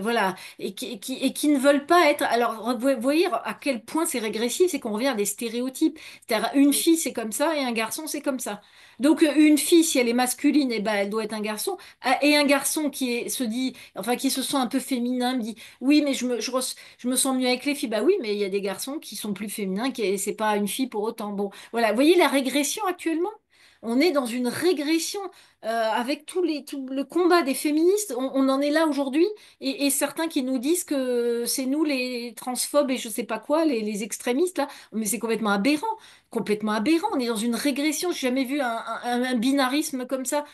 voilà, et qui ne veulent pas être. Alors, vous voyez à quel point c'est régressif, c'est qu'on revient à des stéréotypes. C'est-à-dire, une fille, c'est comme ça, et un garçon, c'est comme ça. Donc, une fille, si elle est masculine, eh ben, elle doit être un garçon. Ah, et un garçon se dit, enfin, qui se sent un peu féminin, me dit, oui, mais je me sens mieux avec les filles. Bah oui, mais il y a des garçons qui sont plus féminins, c'est pas une fille pour autant. Bon, voilà. Vous voyez la régression actuellement? On est dans une régression avec tout le combat des féministes. On en est là aujourd'hui. Et certains qui nous disent que c'est nous les transphobes et je sais pas quoi, les extrémistes là. Mais c'est complètement aberrant. Complètement aberrant. On est dans une régression. J'ai jamais vu un binarisme comme ça.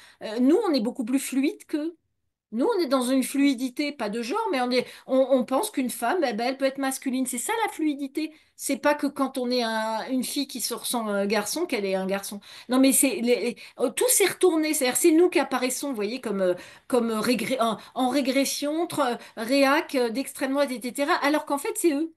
Nous, on est beaucoup plus fluide qu'eux. Nous, on est dans une fluidité, pas de genre, mais on pense qu'une femme, eh ben, elle peut être masculine. C'est ça la fluidité. C'est pas que quand on est une fille qui se ressent un garçon, qu'elle est un garçon. Non, mais tout s'est retourné. C'est-à-dire, c'est nous qui apparaissons, vous voyez, en régression, réac, d'extrême droite, etc. Alors qu'en fait, c'est eux.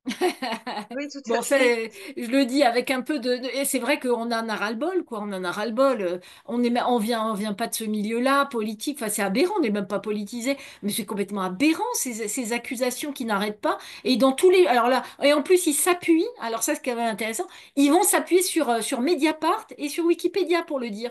Oui, tout à Bon, ça, fait. je le dis avec un peu et c'est vrai qu'on en a ras-le-bol, quoi. On en a ras-le-bol. On vient pas de ce milieu-là, politique. Enfin, c'est aberrant. On n'est même pas politisé, mais c'est complètement aberrant ces accusations qui n'arrêtent pas. Et dans tous les, alors là, et en plus, ils s'appuient. Alors ça, c'est quand même intéressant. Ils vont s'appuyer sur Mediapart et sur Wikipédia pour le dire.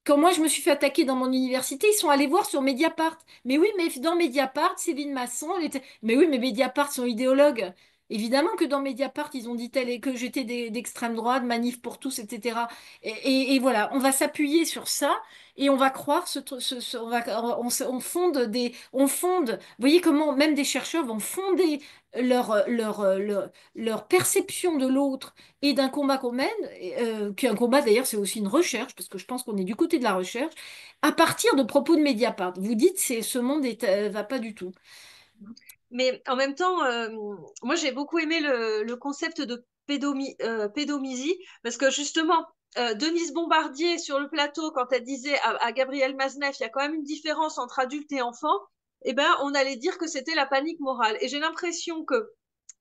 Quand moi je me suis fait attaquer dans mon université, ils sont allés voir sur Mediapart. Mais oui, mais dans Mediapart, Céline Masson, elle était... Mais oui, mais Mediapart sont idéologues. Évidemment que dans Mediapart, ils ont dit tel et que j'étais d'extrême droite, manif pour tous, etc. Et voilà, on va s'appuyer sur ça et on va croire on fonde on fonde. Vous voyez comment même des chercheurs vont fonder leur perception de l'autre et d'un combat qu'on mène, qui est un combat d'ailleurs, c'est aussi une recherche, parce que je pense qu'on est du côté de la recherche, à partir de propos de Mediapart. Vous dites, ce monde va pas du tout. Mais en même temps, moi j'ai beaucoup aimé le concept de pédomisie, parce que justement, Denise Bombardier sur le plateau, quand elle disait à Gabriel Maznev, il y a quand même une différence entre adulte et enfant, eh ben, on allait dire que c'était la panique morale. Et j'ai l'impression que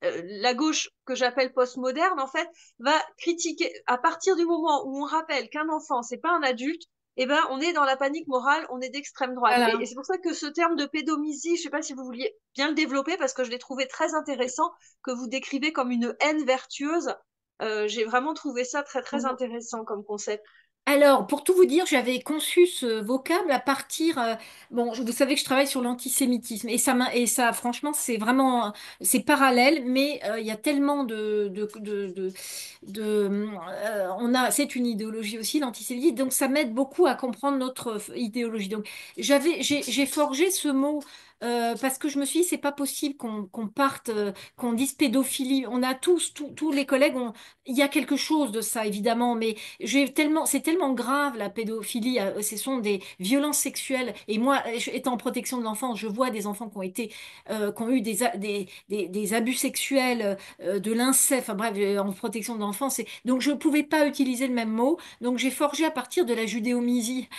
la gauche que j'appelle postmoderne, en fait, va critiquer à partir du moment où on rappelle qu'un enfant, c'est pas un adulte, eh ben, on est dans la panique morale, on est d'extrême droite. Et Voilà. c'est pour ça que ce terme de pédomisie, je sais pas si vous vouliez bien le développer parce que je l'ai trouvé très intéressant, que vous décrivez comme une haine vertueuse. J'ai vraiment trouvé ça très très intéressant comme concept. Alors, pour tout vous dire, j'avais conçu ce vocable à partir. Bon, vous savez que je travaille sur l'antisémitisme et ça, franchement, c'est vraiment, c'est parallèle, mais il y a tellement c'est une idéologie aussi, l'antisémitisme, donc ça m'aide beaucoup à comprendre notre idéologie. Donc, j'ai forgé ce mot. Parce que je me suis dit, c'est pas possible qu'on parte, qu'on dise pédophilie. On a tous les collègues, il y a quelque chose de ça, évidemment, mais c'est tellement grave la pédophilie, ce sont des violences sexuelles. Et moi, étant en protection de l'enfance, je vois des enfants qui ont eu des abus sexuels, de l'inceste, enfin bref, en protection de l'enfance. Donc je ne pouvais pas utiliser le même mot. Donc j'ai forgé à partir de la judéomisie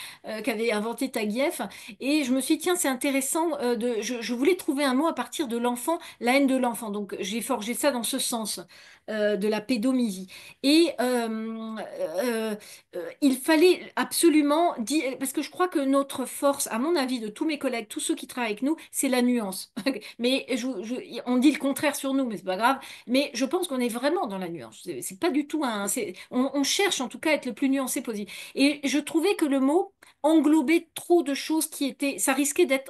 qu'avait inventé Taguieff. Et je me suis dit, tiens, c'est intéressant, je voulais trouver un mot à partir de l'enfant, la haine de l'enfant. Donc j'ai forgé ça dans ce sens, de la pédomisie. Et il fallait absolument dire, parce que je crois que notre force, à mon avis, de tous mes collègues, tous ceux qui travaillent avec nous, c'est la nuance. Mais on dit le contraire sur nous, mais c'est pas grave. Mais je pense qu'on est vraiment dans la nuance. C'est pas du tout on cherche en tout cas à être le plus nuancé possible. Et je trouvais que le mot englobait trop de choses qui étaient,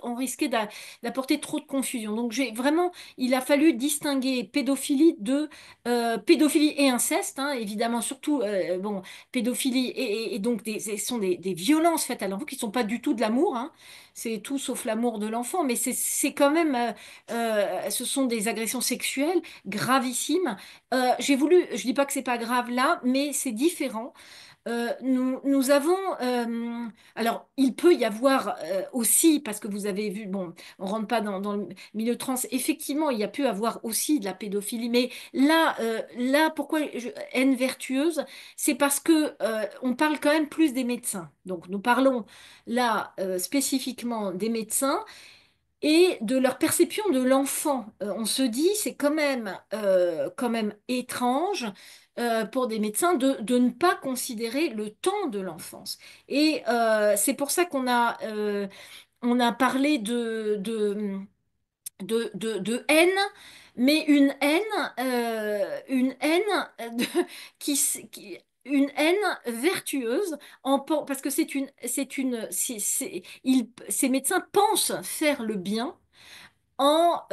on risquait d'apporter trop de confusion. Donc il a fallu distinguer pédophilie de pédophilie et inceste, hein, évidemment, surtout, bon, pédophilie et donc ce sont des violences faites à l'enfant qui ne sont pas du tout de l'amour, hein. C'est tout sauf l'amour de l'enfant, mais c'est quand même, ce sont des agressions sexuelles gravissimes. Je dis pas que c'est pas grave là, mais c'est différent. Nous avons, alors il peut y avoir aussi, parce que vous avez vu, bon, on rentre pas dans le milieu trans, effectivement, il y a pu avoir aussi de la pédophilie, mais là, pourquoi haine vertueuse, c'est parce que on parle quand même plus des médecins. Donc nous parlons là spécifiquement des médecins et de leur perception de l'enfant. On se dit, c'est quand même étrange pour des médecins de ne pas considérer le temps de l'enfance. Et c'est pour ça on a parlé de haine, mais une haine de- une haine vertueuse, parce que ces médecins pensent faire le bien en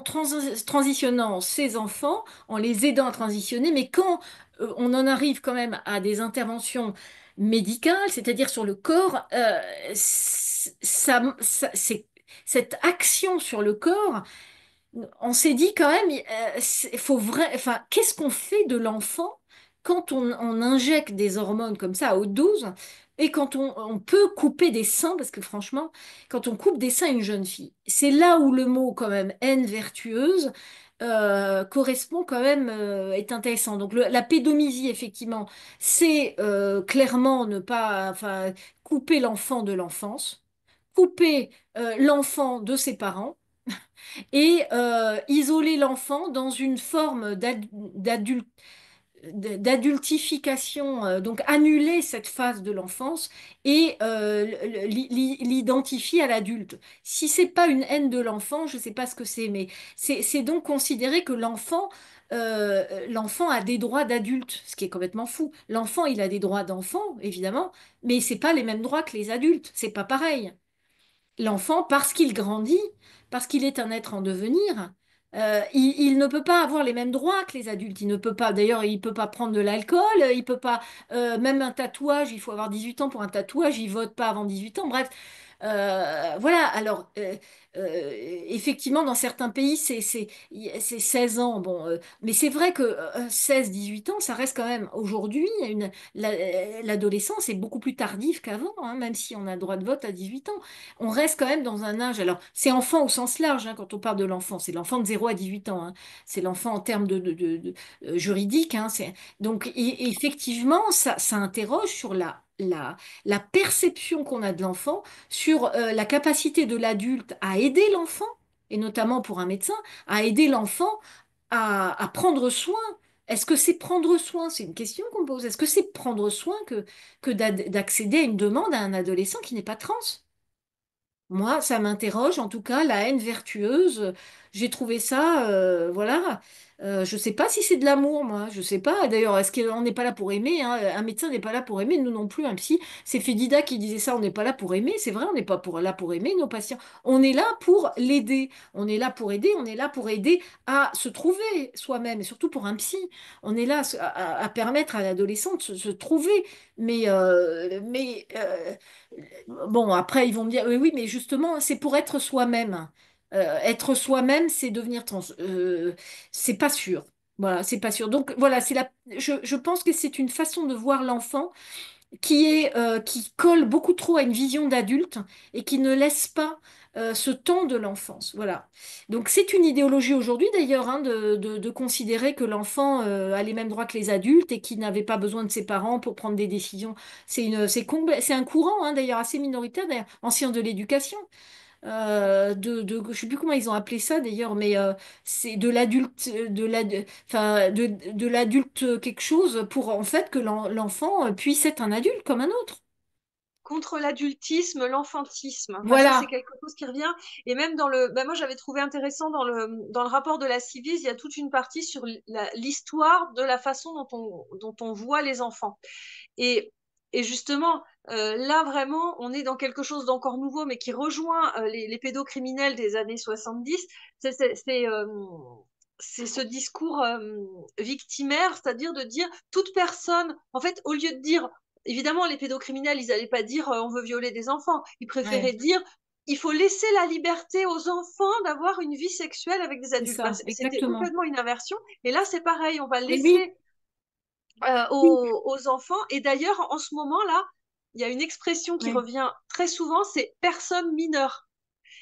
transitionnant ces enfants, en les aidant à transitionner, mais quand on en arrive quand même à des interventions médicales, c'est-à-dire sur le corps, cette action sur le corps, on s'est dit quand même, enfin, qu'est-ce qu'on fait de l'enfant quand on injecte des hormones comme ça à haute dose et quand on peut couper des seins, parce que franchement, quand on coupe des seins à une jeune fille, c'est là où le mot quand même haine vertueuse correspond quand même, est intéressant. Donc la pédomisie, effectivement, c'est clairement ne pas, enfin, couper l'enfant de l'enfance, couper l'enfant de ses parents et isoler l'enfant dans une forme d'adultification, donc annuler cette phase de l'enfance et l'identifier à l'adulte. Si c'est pas une haine de l'enfant, je sais pas ce que c'est, mais c'est donc considérer que l'enfant a des droits d'adulte, ce qui est complètement fou. L'enfant, il a des droits d'enfant, évidemment, mais c'est pas les mêmes droits que les adultes, c'est pas pareil. L'enfant, parce qu'il grandit, parce qu'il est un être en devenir, il ne peut pas avoir les mêmes droits que les adultes. Il ne peut pas, d'ailleurs, il peut pas prendre de l'alcool, il peut pas, même un tatouage, il faut avoir 18 ans pour un tatouage, il vote pas avant 18 ans. Bref, voilà. Alors, effectivement, dans certains pays, c'est 16 ans. Bon, mais c'est vrai que 16-18 ans, ça reste quand même aujourd'hui l'adolescence est beaucoup plus tardive qu'avant, hein, même si on a le droit de vote à 18 ans on reste quand même dans un âge. Alors, c'est enfant au sens large, hein, quand on parle de l'enfant. C'est l'enfant de 0 à 18 ans, hein. C'est l'enfant en termes juridiques, hein. Donc, effectivement, ça interroge sur la perception qu'on a de l'enfant, sur la capacité de l'adulte à aider l'enfant, et notamment pour un médecin, à aider l'enfant à prendre soin. Est-ce que c'est prendre soin? C'est une question qu'on pose. Est-ce que c'est prendre soin que d'accéder à une demande à un adolescent qui n'est pas trans? Moi, ça m'interroge, en tout cas, la haine vertueuse, j'ai trouvé ça, voilà. Je sais pas si c'est de l'amour, moi, je sais pas. D'ailleurs, est-ce qu'on n'est pas là pour aimer, hein? Un médecin n'est pas là pour aimer, nous non plus, un psy. C'est Fedida qui disait ça, on n'est pas là pour aimer. C'est vrai, on n'est pas là pour aimer nos patients. On est là pour l'aider. On est là pour aider, on est là pour aider à se trouver soi-même, et surtout pour un psy. On est là à permettre à l'adolescent de se trouver. Bon, après, ils vont me dire, oui, oui, mais justement, c'est pour être soi-même. Être soi-même, c'est devenir trans. C'est pas sûr. Voilà, c'est pas sûr. Donc, voilà, je pense que c'est une façon de voir l'enfant qui colle beaucoup trop à une vision d'adulte et qui ne laisse pas ce temps de l'enfance. Voilà. Donc c'est une idéologie aujourd'hui d'ailleurs, hein, de considérer que l'enfant a les mêmes droits que les adultes et qu'il n'avait pas besoin de ses parents pour prendre des décisions. C'est un courant, hein, d'ailleurs assez minoritaire d'ailleurs, en sciences de l'éducation. Je ne sais plus comment ils ont appelé ça d'ailleurs, mais c'est de l'adulte quelque chose pour en fait que l'enfant puisse être un adulte comme un autre. Contre l'adultisme, l'enfantisme. Enfin, ça, c'est Voilà, quelque chose qui revient. Et même dans le, bah, moi, j'avais trouvé intéressant dans le rapport de la Civis, il y a toute une partie sur l'histoire de la façon dont on voit les enfants. Et, et justement, là, vraiment, on est dans quelque chose d'encore nouveau, mais qui rejoint les pédocriminels des années 70. C'est c'est- c'est, euh, c'est ce discours victimaire, c'est-à-dire de dire toute personne, en fait, au lieu de dire, évidemment, les pédocriminels, ils n'allaient pas dire on veut violer des enfants, ils préféraient ouais, dire il faut laisser la liberté aux enfants d'avoir une vie sexuelle avec des c'est adultes. Ben, ça, c'était exactement. complètement une inversion. Et là, c'est pareil, on va Et oui, laisser oui, aux enfants. Et d'ailleurs, en ce moment-là, il y a une expression qui ouais, revient très souvent, c'est personne mineure.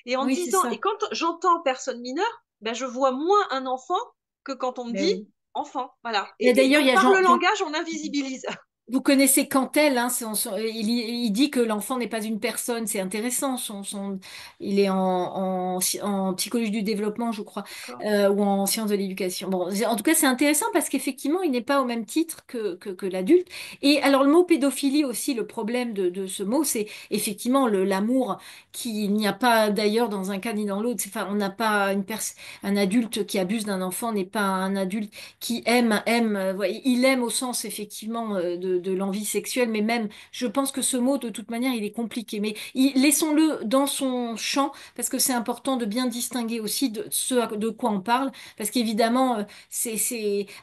Et en oui, c'est disant, et ça. quand j'entends personne mineure, ben je vois moins un enfant que quand on me Ben dit oui. enfant. Voilà. Et Et d'ailleurs, il y donc, a par le langage, on invisibilise. vous connaissez Cantel, hein, il dit que l'enfant n'est pas une personne, c'est intéressant. Il est en psychologie du développement, je crois, D'accord. ou en sciences de l'éducation. Bon, en tout cas, c'est intéressant parce qu'effectivement, il n'est pas au même titre que l'adulte. Et alors, le mot pédophilie aussi, le problème de ce mot, c'est effectivement l'amour qu'il n'y a pas d'ailleurs dans un cas ni dans l'autre. Enfin, on n'a pas un adulte qui abuse d'un enfant n'est pas un adulte qui aime, ouais, il aime au sens effectivement de l'envie sexuelle, mais même, je pense que ce mot, de toute manière, il est compliqué. Mais laissons-le dans son champ, parce que c'est important de bien distinguer aussi de de quoi on parle, parce qu'évidemment,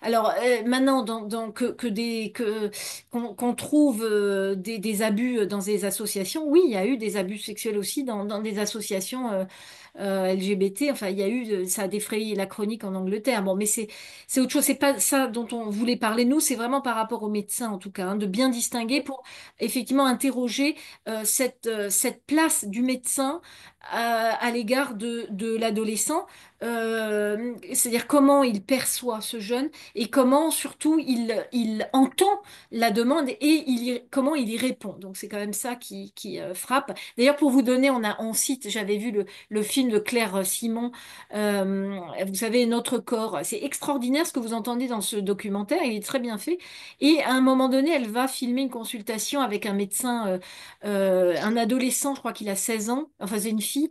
Alors, maintenant, qu'on trouve des abus dans des associations, oui, il y a eu des abus sexuels aussi dans des associations LGBT, enfin, il y a eu, ça a défrayé la chronique en Angleterre. Bon, mais c'est autre chose, c'est pas ça dont on voulait parler, nous, c'est vraiment par rapport aux médecins, en tout cas, hein, de bien distinguer pour effectivement interroger cette place du médecin à l'égard de l'adolescent. c'est-à-dire comment il perçoit ce jeune et comment surtout il entend la demande et comment il y répond. Donc c'est quand même ça qui frappe. D'ailleurs, pour vous donner, on cite, j'avais vu le film de Claire Simon, vous savez, Notre corps. C'est extraordinaire ce que vous entendez dans ce documentaire, il est très bien fait. Et à un moment donné, elle va filmer une consultation avec un médecin, un adolescent, je crois qu'il a 16 ans, enfin c'est une fille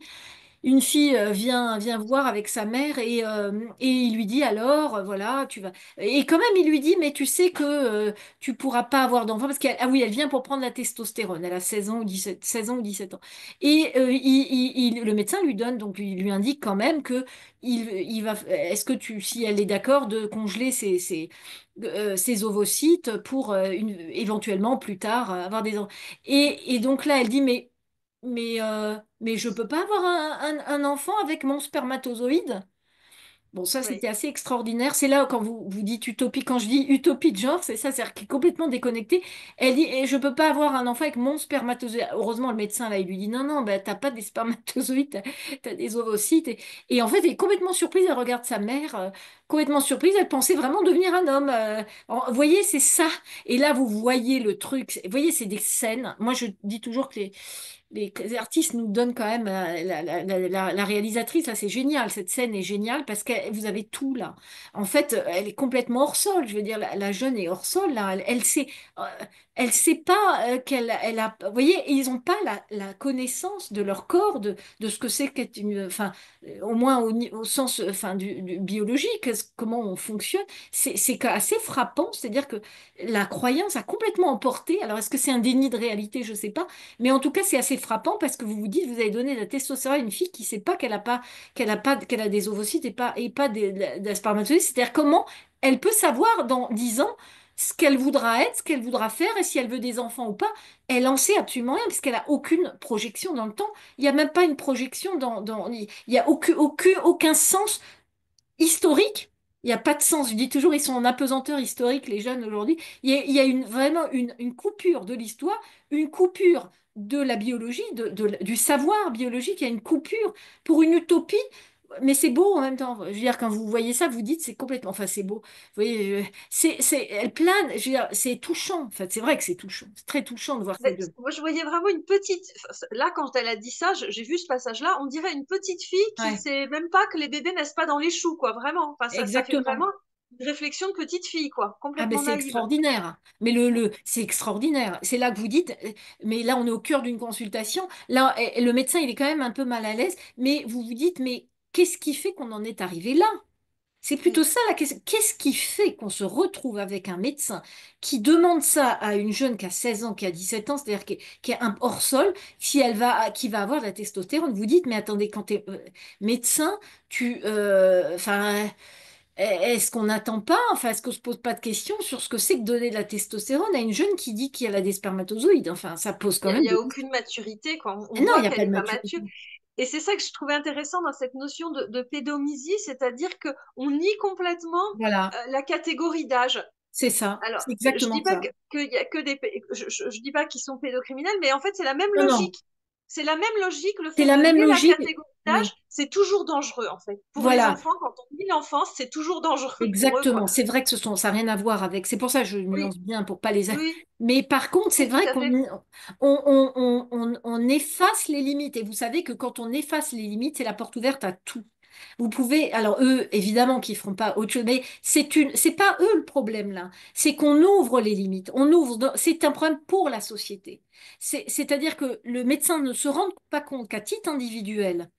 vient voir avec sa mère et il lui dit alors, voilà, tu vas. Et quand même, il lui dit, mais tu sais que tu pourras pas avoir d'enfant parce qu'elle, ah oui, elle vient pour prendre la testostérone. Elle a 16 ans ou 17, 16 ans ou 17 ans. Et le médecin lui donne, donc lui indique quand même que il va. Est-ce que si elle est d'accord de congeler ses ovocytes pour éventuellement plus tard avoir des enfants. Et donc là, elle dit, mais je peux pas avoir un enfant avec mon spermatozoïde? Bon, ça, Oui, c'était assez extraordinaire. C'est là quand vous dites utopie. Quand je dis utopie de genre, c'est ça, c'est-à-dire qu'il est complètement déconnecté. Elle dit, et je peux pas avoir un enfant avec mon spermatozoïde. Heureusement, le médecin, là, il lui dit, non, non, ben, t'as pas des spermatozoïdes, t'as des ovocytes. Et en fait, elle est complètement surprise. Elle regarde sa mère, complètement surprise. Elle pensait vraiment devenir un homme. Vous voyez, c'est ça. Et là, vous voyez le truc. Vous voyez, c'est des scènes. Moi, je dis toujours que les artistes nous donnent quand même la réalisatrice, là, c'est génial, cette scène est géniale parce que vous avez tout là. En fait, elle est complètement hors sol, je veux dire, la jeune est hors sol là, euh, elle sait pas qu'elle a, vous voyez, ils n'ont pas la connaissance de leur corps, de ce que c'est qu'être une, enfin, au moins au sens, enfin, du biologique, comment on fonctionne, c'est assez frappant, c'est-à-dire que la croyance a complètement emporté. Alors, est-ce que c'est un déni de réalité, je sais pas. Mais en tout cas, c'est assez frappant parce que vous vous dites, vous avez donné de la testostérone à une fille qui ne sait pas qu'elle a des ovocytes et pas des spermatozoïdes. C'est-à-dire comment elle peut savoir dans 10 ans ce qu'elle voudra être, ce qu'elle voudra faire et si elle veut des enfants ou pas. Elle en sait absolument rien parce qu'elle a aucune projection dans le temps. Il n'y a même pas une projection il n'y a aucun sens historique. Il n'y a pas de sens. Je dis toujours, ils sont en apesanteur historique, les jeunes aujourd'hui. Il y a vraiment une coupure de l'histoire, une coupure de la biologie, du savoir biologique. Il y a une coupure pour une utopie. Mais c'est beau en même temps. Je veux dire, quand vous voyez ça, vous dites c'est complètement. Enfin, c'est beau. Vous voyez, elle plane. Je veux dire, c'est touchant. En fait, c'est vrai que c'est touchant. C'est très touchant de voir ces mais deux. moi je voyais vraiment une petite. Enfin, là, quand elle a dit ça, j'ai vu ce passage-là, on dirait une petite fille qui Ouais, sait même pas que les bébés naissent pas dans les choux, quoi, vraiment. Enfin, ça fait exactement. vraiment une réflexion de petite fille, quoi, Ah ben complètement c'est naïve. extraordinaire. Mais c'est extraordinaire. C'est là que vous dites, mais là on est au cœur d'une consultation. Là, le médecin il est quand même un peu mal à l'aise, mais vous vous dites, mais qu'est-ce qui fait qu'on en est arrivé là? C'est plutôt Oui. ça la question. Qu'est-ce qui fait qu'on se retrouve avec un médecin qui demande ça à une jeune qui a 16 ans, qui a 17 ans, c'est-à-dire qui est un hors sol, si elle va, qui va avoir de la testostérone? Vous dites, mais attendez, quand tu es médecin, enfin, est-ce qu'on n'attend pas, enfin, est-ce qu'on se pose pas de questions sur ce que c'est que donner de la testostérone à une jeune qui dit qu'elle a des spermatozoïdes? Enfin, ça pose quand Il même y des a questions. aucune maturité, quoi. On Non, il voit n'y a qu'elle pas de est pas maturité. mature. Et c'est ça que je trouvais intéressant dans cette notion de pédomisie, c'est-à-dire que on nie complètement Voilà, la catégorie d'âge. c'est ça. Alors, C'est je exactement dis pas ça. qu'il y a que je dis pas qu'ils sont pédocriminels, mais en fait, c'est la même Non, non, logique. C'est la même logique, le c'est fait la de même nier la logique. catégorie d'âge, Oui, c'est toujours dangereux, en fait. Pour les voilà. enfants, quand on nie l'enfance, c'est toujours dangereux pour eux, quoi. Exactement, c'est vrai que ça n'a rien à voir avec. C'est pour ça que je Oui, nuance bien pour pas les. oui, Mais par contre, c'est oui, tout vrai à qu'on fait. on efface les limites. Et vous savez que quand on efface les limites, c'est la porte ouverte à tout. Vous pouvez, alors eux, évidemment, qu'ils feront pas autre chose, mais c'est pas eux le problème là. C'est qu'on ouvre les limites. C'est un problème pour la société. C'est-à-dire que le médecin ne se rend pas compte qu'à titre individuel,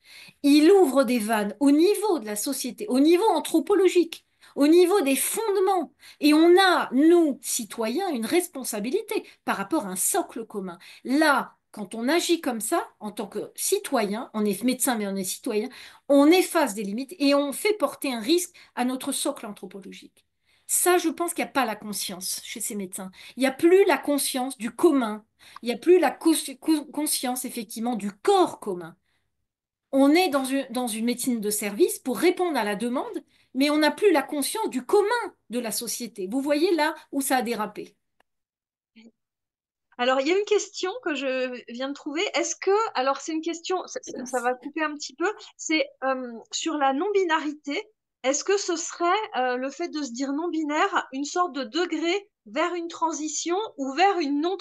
il ouvre des vannes au niveau de la société, au niveau anthropologique, au niveau des fondements. Et on a, nous, citoyens, une responsabilité par rapport à un socle commun. Là, quand on agit comme ça, en tant que citoyen, on est médecin mais on est citoyen, on efface des limites et on fait porter un risque à notre socle anthropologique. Ça, je pense qu'il n'y a pas la conscience chez ces médecins. Il n'y a plus la conscience du commun. Il n'y a plus la conscience, effectivement, du corps commun. On est dans une médecine de service pour répondre à la demande, mais on n'a plus la conscience du commun de la société. Vous voyez là où ça a dérapé. Alors, il y a une question que je viens de trouver. Est-ce que, alors c'est une question, ça va couper un petit peu, c'est sur la non-binarité. Est-ce que ce serait le fait de se dire non-binaire une sorte de degré vers une transition ou vers une non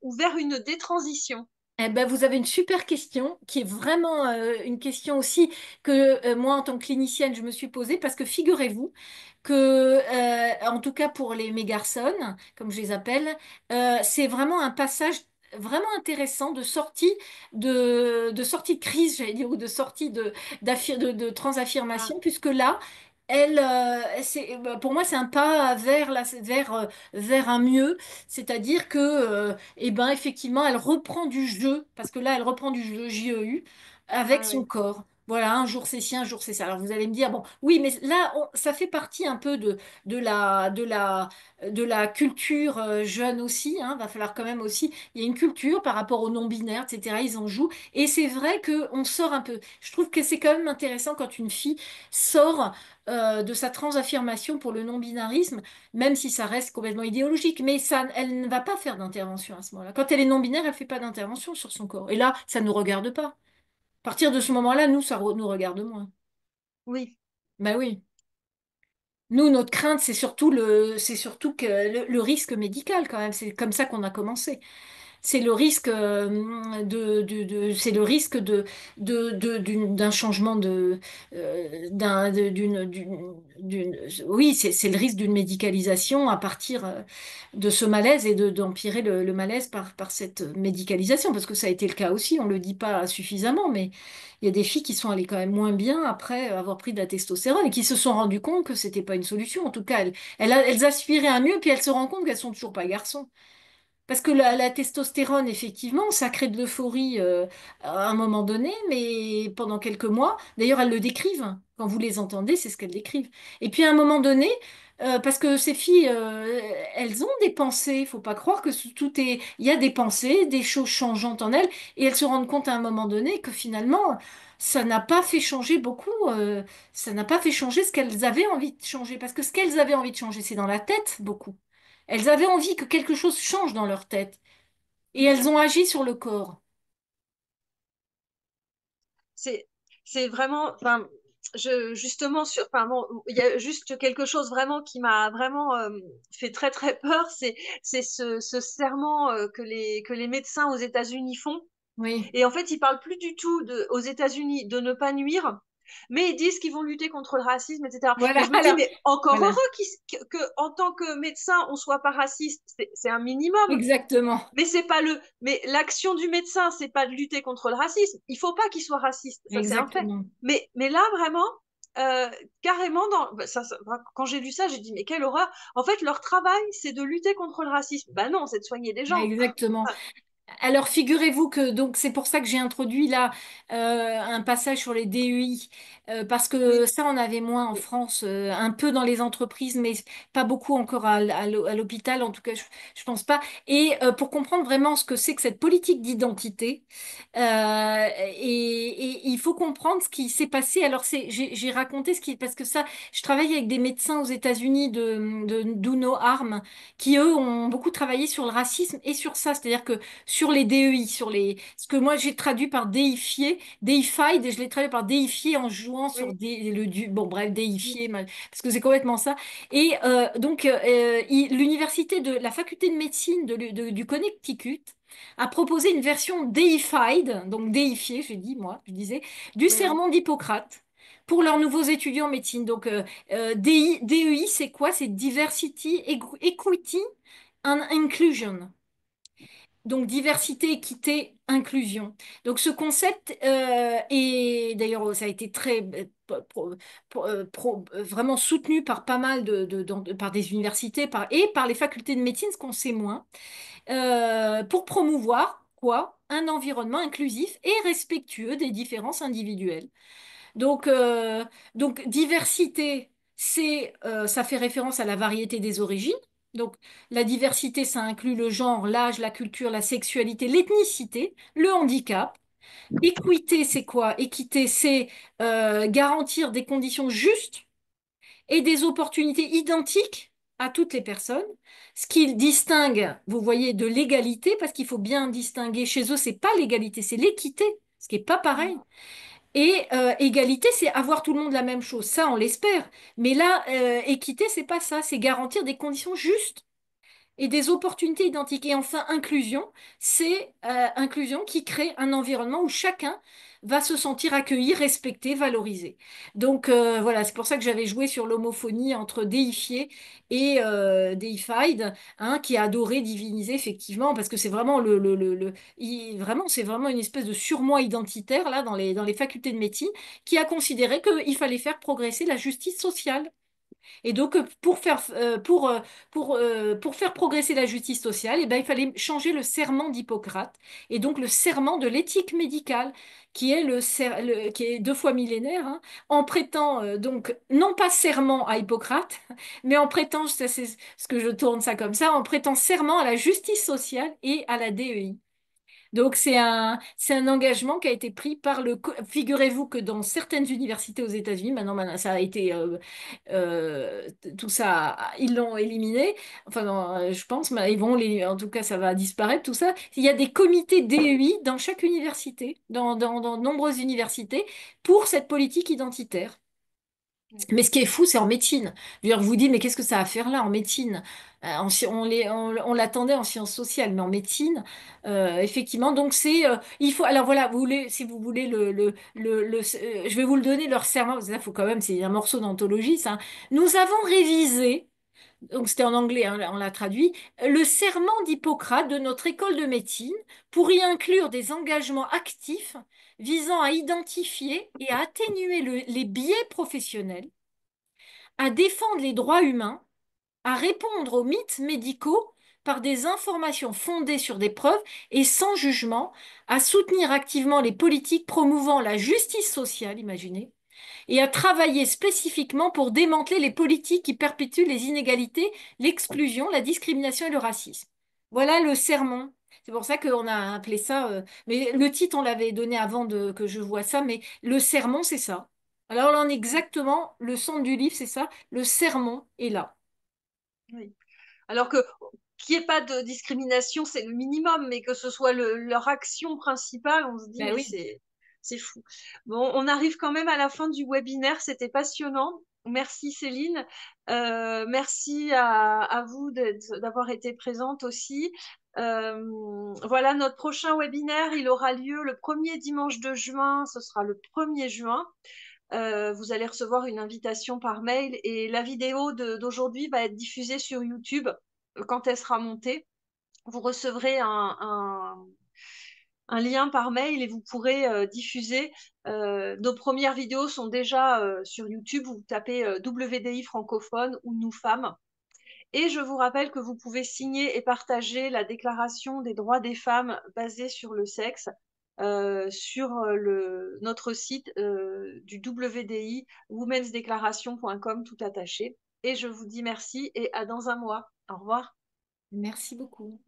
ou vers une détransition? Eh ben, vous avez une super question qui est vraiment une question aussi que moi, en tant que clinicienne, je me suis posée parce que figurez-vous que, en tout cas pour les mégarçons, comme je les appelle, c'est vraiment un passage vraiment intéressant de sortie de crise, j'allais dire, ou de sortie de Ah, transaffirmation, puisque là, pour moi, c'est un pas vers un mieux, c'est-à-dire que et ben effectivement, elle reprend du jeu, parce que là, elle reprend du jeu JEU avec ah son oui, corps. Voilà, un jour c'est ci, un jour c'est ça. Alors vous allez me dire, bon, oui, mais là, ça fait partie un peu de la, de la, de la culture jeune aussi. Hein. Va falloir quand même aussi, il y a une culture par rapport aux non-binaires, etc. Ils en jouent. Et c'est vrai qu'on sort un peu. Je trouve que c'est quand même intéressant quand une fille sort de sa transaffirmation pour le non-binarisme, même si ça reste complètement idéologique, mais ça, elle ne va pas faire d'intervention à ce moment-là. Quand elle est non-binaire, elle ne fait pas d'intervention sur son corps. Et là, ça ne nous regarde pas. À partir de ce moment-là, nous, nous regarde moins. oui. Ben oui. Nous, notre crainte, c'est surtout que le risque médical quand même. C'est comme ça qu'on a commencé. C'est le risque c'est le risque d'un changement oui, c'est le risque d'une médicalisation à partir de ce malaise et d'empirer le malaise par cette médicalisation, parce que ça a été le cas aussi, on le dit pas suffisamment, mais il y a des filles qui sont allées quand même moins bien après avoir pris de la testostérone et qui se sont rendues compte que c'était pas une solution. En tout cas, elles aspiraient à mieux, puis elles se rendent compte qu'elles sont toujours pas garçons. Parce que la testostérone, effectivement, ça crée de l'euphorie à un moment donné, mais pendant quelques mois, d'ailleurs, elles le décrivent. Hein. Quand vous les entendez, c'est ce qu'elles décrivent. Et puis à un moment donné, parce que ces filles, elles ont des pensées. Il faut pas croire que tout est. Il y a des pensées, des choses changeantes en elles, et elles se rendent compte à un moment donné que finalement, ça n'a pas fait changer beaucoup. Ça n'a pas fait changer ce qu'elles avaient envie de changer. Parce que ce qu'elles avaient envie de changer, c'est dans la tête beaucoup. Elles avaient envie que quelque chose change dans leur tête et elles ont agi sur le corps. c'est c'est vraiment, enfin, justement sur, enfin bon, il y a juste quelque chose vraiment qui m'a vraiment fait très très peur, c'est ce serment que les médecins aux États-Unis font. Oui, Et en fait, ils parlent plus du tout aux États-Unis de ne pas nuire, mais ils disent qu'ils vont lutter contre le racisme, etc. voilà, Et je me dis, alors, mais encore voilà, heureux que, en tant que médecin, on soit pas raciste, c'est un minimum. exactement, Mais c'est pas mais l'action du médecin, c'est pas de lutter contre le racisme. Il faut pas qu'il soit raciste, ça c'est un fait. exactement, Mais là vraiment, euh, carrément bah, quand j'ai lu ça, j'ai dit mais quelle horreur. En fait, leur travail, c'est de lutter contre le racisme. Bah non, c'est de soigner des gens. exactement. Alors, figurez-vous que donc c'est pour ça que j'ai introduit là un passage sur les DEI parce que Oui, ça on avait moins en France, un peu dans les entreprises, mais pas beaucoup encore à l'hôpital. En tout cas, je pense pas. Et pour comprendre vraiment ce que c'est que cette politique d'identité, et il faut comprendre ce qui s'est passé. Alors j'ai raconté ce qui parce que ça, je travaille avec des médecins aux États-Unis d'Uno Arm qui eux ont beaucoup travaillé sur le racisme et sur ça, c'est-à-dire que sur les DEI, ce que moi j'ai traduit par déifier, deified, et je l'ai traduit par déifier en jouant sur oui, bon bref, oui, déifier, parce que c'est complètement ça. Et donc l'université de la faculté de médecine du Connecticut a proposé une version deified, donc déifié, j'ai dit moi, je disais, du oui, oui. serment d'Hippocrate. Pour leurs nouveaux étudiants en médecine. Donc, DEI, c'est quoi? C'est Diversity, Equity and Inclusion. Donc diversité, équité, inclusion. Donc ce concept est d'ailleurs ça a été très vraiment soutenu par pas mal par des universités et par les facultés de médecine, ce qu'on sait moins, pour promouvoir quoi? Un environnement inclusif et respectueux des différences individuelles. Donc, diversité, ça fait référence à la variété des origines. Donc la diversité, ça inclut le genre, l'âge, la culture, la sexualité, l'ethnicité, le handicap. Équité, c'est quoi? Équité, c'est garantir des conditions justes et des opportunités identiques à toutes les personnes, ce qui distingue, vous voyez, de l'égalité, parce qu'il faut bien distinguer, chez eux, c'est pas l'égalité, c'est l'équité, ce qui est pas pareil. Et égalité, c'est avoir tout le monde la même chose, ça on l'espère. Mais là, équité, c'est pas ça, c'est garantir des conditions justes et des opportunités identiques. Et enfin, inclusion, c'est inclusion qui crée un environnement où chacun va se sentir accueilli, respecté, valorisé. Donc voilà, c'est pour ça que j'avais joué sur l'homophonie entre déifié et deified, hein, qui a adoré diviniser effectivement, parce que c'est vraiment vraiment, c'est vraiment une espèce de surmoi identitaire là dans les facultés de médecine qui a considéré qu'il fallait faire progresser la justice sociale. Et donc, pour faire progresser la justice sociale, eh ben, il fallait changer le serment d'Hippocrate, et donc le serment de l'éthique médicale, qui est, qui est deux fois millénaire, hein, en prêtant, donc, non pas serment à Hippocrate, mais en prêtant, c'est ce que je tourne ça comme ça, en prêtant serment à la justice sociale et à la DEI. Donc c'est un engagement qui a été pris par Figurez-vous que dans certaines universités aux États-Unis, maintenant ça a été euh, tout ça, ils l'ont éliminé. Enfin, non, je pense, mais en tout cas, ça va disparaître tout ça. Il y a des comités DEI dans chaque université, dans de nombreuses universités, pour cette politique identitaire. Mais ce qui est fou, c'est en médecine. Je veux dire, je vous dis, mais qu'est-ce que ça a à faire là en médecine? On l'attendait en sciences sociales, mais en médecine, effectivement. Donc c'est, il faut. Alors voilà, vous voulez, si vous voulez je vais vous le donner leur serment. Parce que ça, faut quand même, c'est un morceau d'anthologie, ça. Nous avons révisé. Donc c'était en anglais, hein, on l'a traduit, le serment d'Hippocrate de notre école de médecine pour y inclure des engagements actifs visant à identifier et à atténuer les biais professionnels, à défendre les droits humains, à répondre aux mythes médicaux par des informations fondées sur des preuves et sans jugement, à soutenir activement les politiques promouvant la justice sociale, imaginez, et à travailler spécifiquement pour démanteler les politiques qui perpétuent les inégalités, l'exclusion, la discrimination et le racisme. Voilà le sermon. C'est pour ça qu'on a appelé ça, mais le titre, on l'avait donné avant que je vois ça, mais le sermon, c'est ça. Alors là, on est exactement, le centre du livre, c'est ça, le sermon est là. Oui. Alors que qu'il n'y ait pas de discrimination, c'est le minimum, mais que ce soit leur action principale, on se dit, Ben mais oui, c'est fou. Bon, on arrive quand même à la fin du webinaire, c'était passionnant. Merci Céline. Merci à vous d'avoir été présente aussi. Voilà, notre prochain webinaire, il aura lieu le premier dimanche de juin, ce sera le 1er juin. Vous allez recevoir une invitation par mail et la vidéo d'aujourd'hui va être diffusée sur YouTube quand elle sera montée. Vous recevrez un lien par mail et vous pourrez diffuser. Nos premières vidéos sont déjà sur YouTube. Vous tapez WDI francophone ou Nous Femmes. Et je vous rappelle que vous pouvez signer et partager la Déclaration des droits des femmes basée sur le sexe sur notre site du WDI, womensdeclaration.com, tout attaché. Et je vous dis merci et à dans un mois. Au revoir. merci beaucoup.